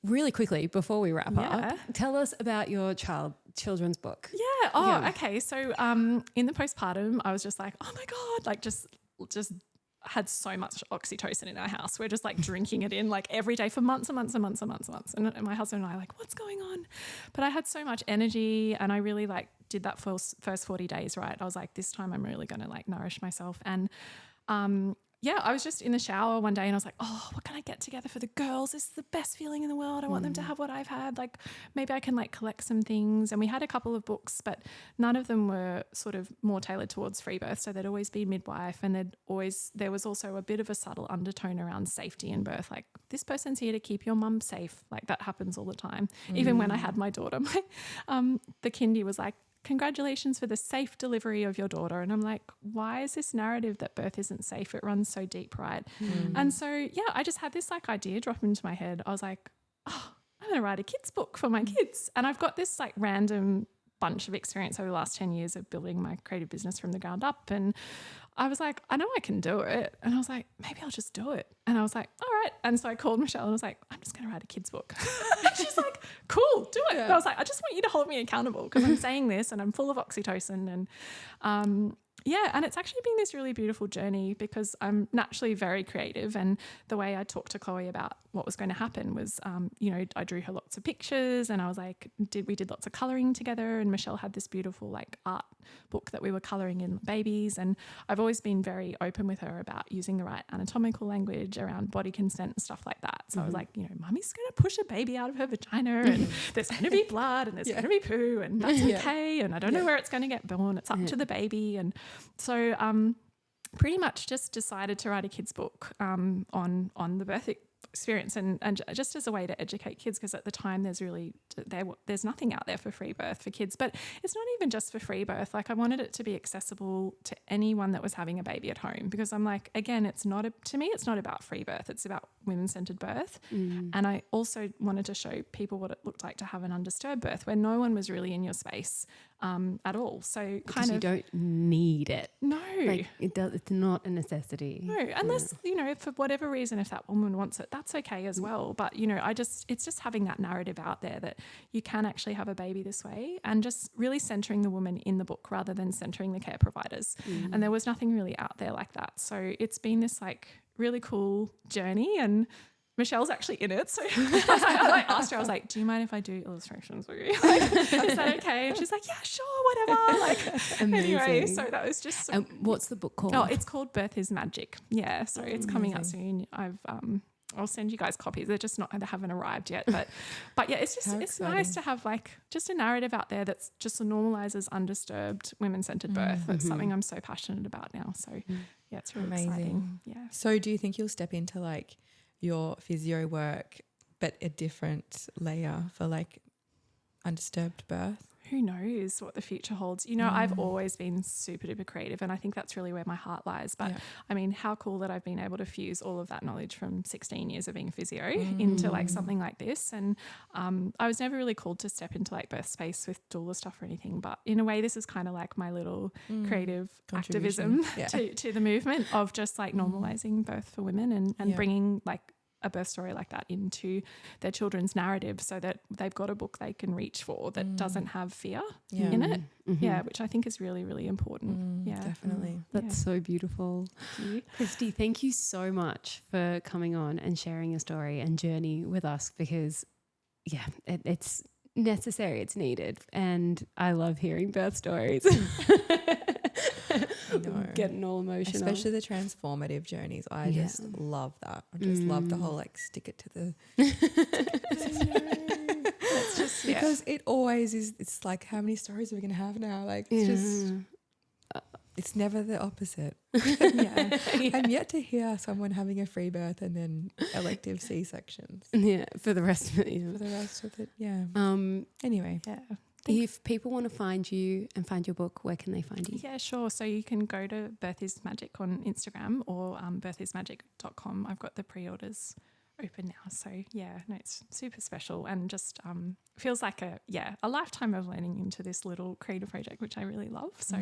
really quickly before we wrap up, tell us about your children's book. Yeah. Oh, okay. So in the postpartum, I was just like, oh my God, like just had so much oxytocin in our house. We're just like drinking it in like every day for months and months and months and months and months. And my husband and I are like, what's going on? But I had so much energy, and I really like did that first 40 days, right? I was like, this time I'm really going to like nourish myself. And I was just in the shower one day and I was like, oh, what can I get together for the girls? This is the best feeling in the world. I want them to have what I've had. Like maybe I can like collect some things. And we had a couple of books, but none of them were sort of more tailored towards free birth. So there'd always be midwife, and there was also a bit of a subtle undertone around safety in birth. Like this person's here to keep your mum safe. Like that happens all the time. Even when I had my daughter, the kindy was like, congratulations for the safe delivery of your daughter. And I'm like, why is this narrative that birth isn't safe? It runs so deep, right? And so, I just had this like idea drop into my head. I was like, oh, I'm going to write a kid's book for my kids. And I've got this like random bunch of experience over the last 10 years of building my creative business from the ground up. And I was like, I know I can do it. And I was like, maybe I'll just do it. And I was like, all right. And so I called Michelle and I was like, I'm just going to write a kid's book. And she's like, cool, do it. And I was like, I just want you to hold me accountable because I'm saying this and I'm full of oxytocin. And and it's actually been this really beautiful journey because I'm naturally very creative. And the way I talked to Chloe about what was going to happen was, I drew her lots of pictures and I was like, we did lots of colouring together, and Michelle had this beautiful like art book that we were colouring in babies. And I've always been very open with her about using the right anatomical language around body consent and stuff like that. So I was like, mummy's going to push a baby out of her vagina and there's going to be blood and there's going to be poo and that's okay. And I don't know where it's going to get born. It's up to the baby. And so pretty much just decided to write a kid's book on the birth experience and just as a way to educate kids, because at the time there's nothing out there for free birth for kids. But it's not even just for free birth. Like I wanted it to be accessible to anyone that was having a baby at home, because I'm like, again, to me it's not about free birth, it's about women-centered birth. And I also wanted to show people what it looked like to have an undisturbed birth where no one was really in your space at all. So because you don't need it. No. Like it's not a necessity. No, unless, for whatever reason, if that woman wants it, that's okay as well. But, it's just having that narrative out there that you can actually have a baby this way, and just really centering the woman in the book rather than centering the care providers. And there was nothing really out there like that. So it's been this like really cool journey, and Michelle's actually in it. So I asked her, I was like, do you mind if I do illustrations for you? Like, is that okay? And she's like, yeah, sure, whatever. Like, anyway, so that was just. What's the book called? Oh, it's called Birth is Magic. Yeah. So it's coming out soon. I'll send you guys copies. They haven't arrived yet, but yeah, it's nice to have like just a narrative out there that's just normalizes undisturbed women-centered birth. That's something I'm so passionate about now. So yeah, it's really exciting. Yeah. So do you think you'll step into like your physio work, but a different layer for like undisturbed birth? who knows what the future holds. You know, I've always been super duper creative, and I think that's really where my heart lies. But I mean, how cool that I've been able to fuse all of that knowledge from 16 years of being a physio into like something like this. And I was never really called to step into like birth space with doula stuff or anything, but in a way this is kind of like my little creative activism to the movement of just like normalizing birth for women and bringing like a birth story like that into their children's narrative so that they've got a book they can reach for that doesn't have fear in it. Which I think is really, really important. Definitely. That's so beautiful. Christie, thank you so much for coming on and sharing your story and journey with us, because it's necessary, it's needed, and I love hearing birth stories. Getting all emotional, especially the transformative journeys. I just love that. I just love the whole like stick it to the it's just because it always is. It's like, how many stories are we gonna have now? Like it's just it's never the opposite. I'm yet to hear someone having a free birth and then elective C-sections. For the rest of it. For the rest of it, anyway, if people want to find you and find your book, where can they find you? Yeah, sure. So you can go to Birth is Magic on Instagram or birthismagic.com. I've got the pre-orders open now. So it's super special and just feels like a lifetime of learning into this little creative project, which I really love. So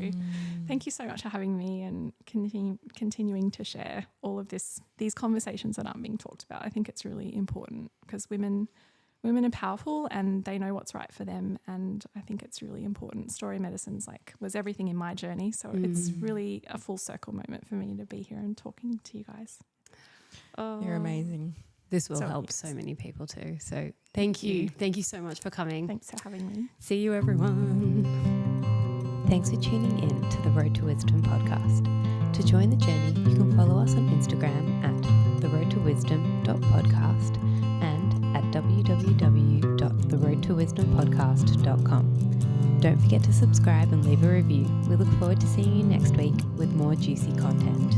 thank you so much for having me and continuing to share all of these conversations that aren't being talked about. I think it's really important because women are powerful and they know what's right for them, and I think it's really important. Story medicine's was everything in my journey, so it's really a full circle moment for me to be here and talking to you guys. You're amazing. This will help so many people too. So thank you. Thank you so much for coming. Thanks for having me. See you, everyone. Thanks for tuning in to the Road to Wisdom podcast. To join the journey, you can follow us on Instagram at theroadtowisdom.podcast and at www.theroadtowisdompodcast.com. Don't forget to subscribe and leave a review. We look forward to seeing you next week with more juicy content.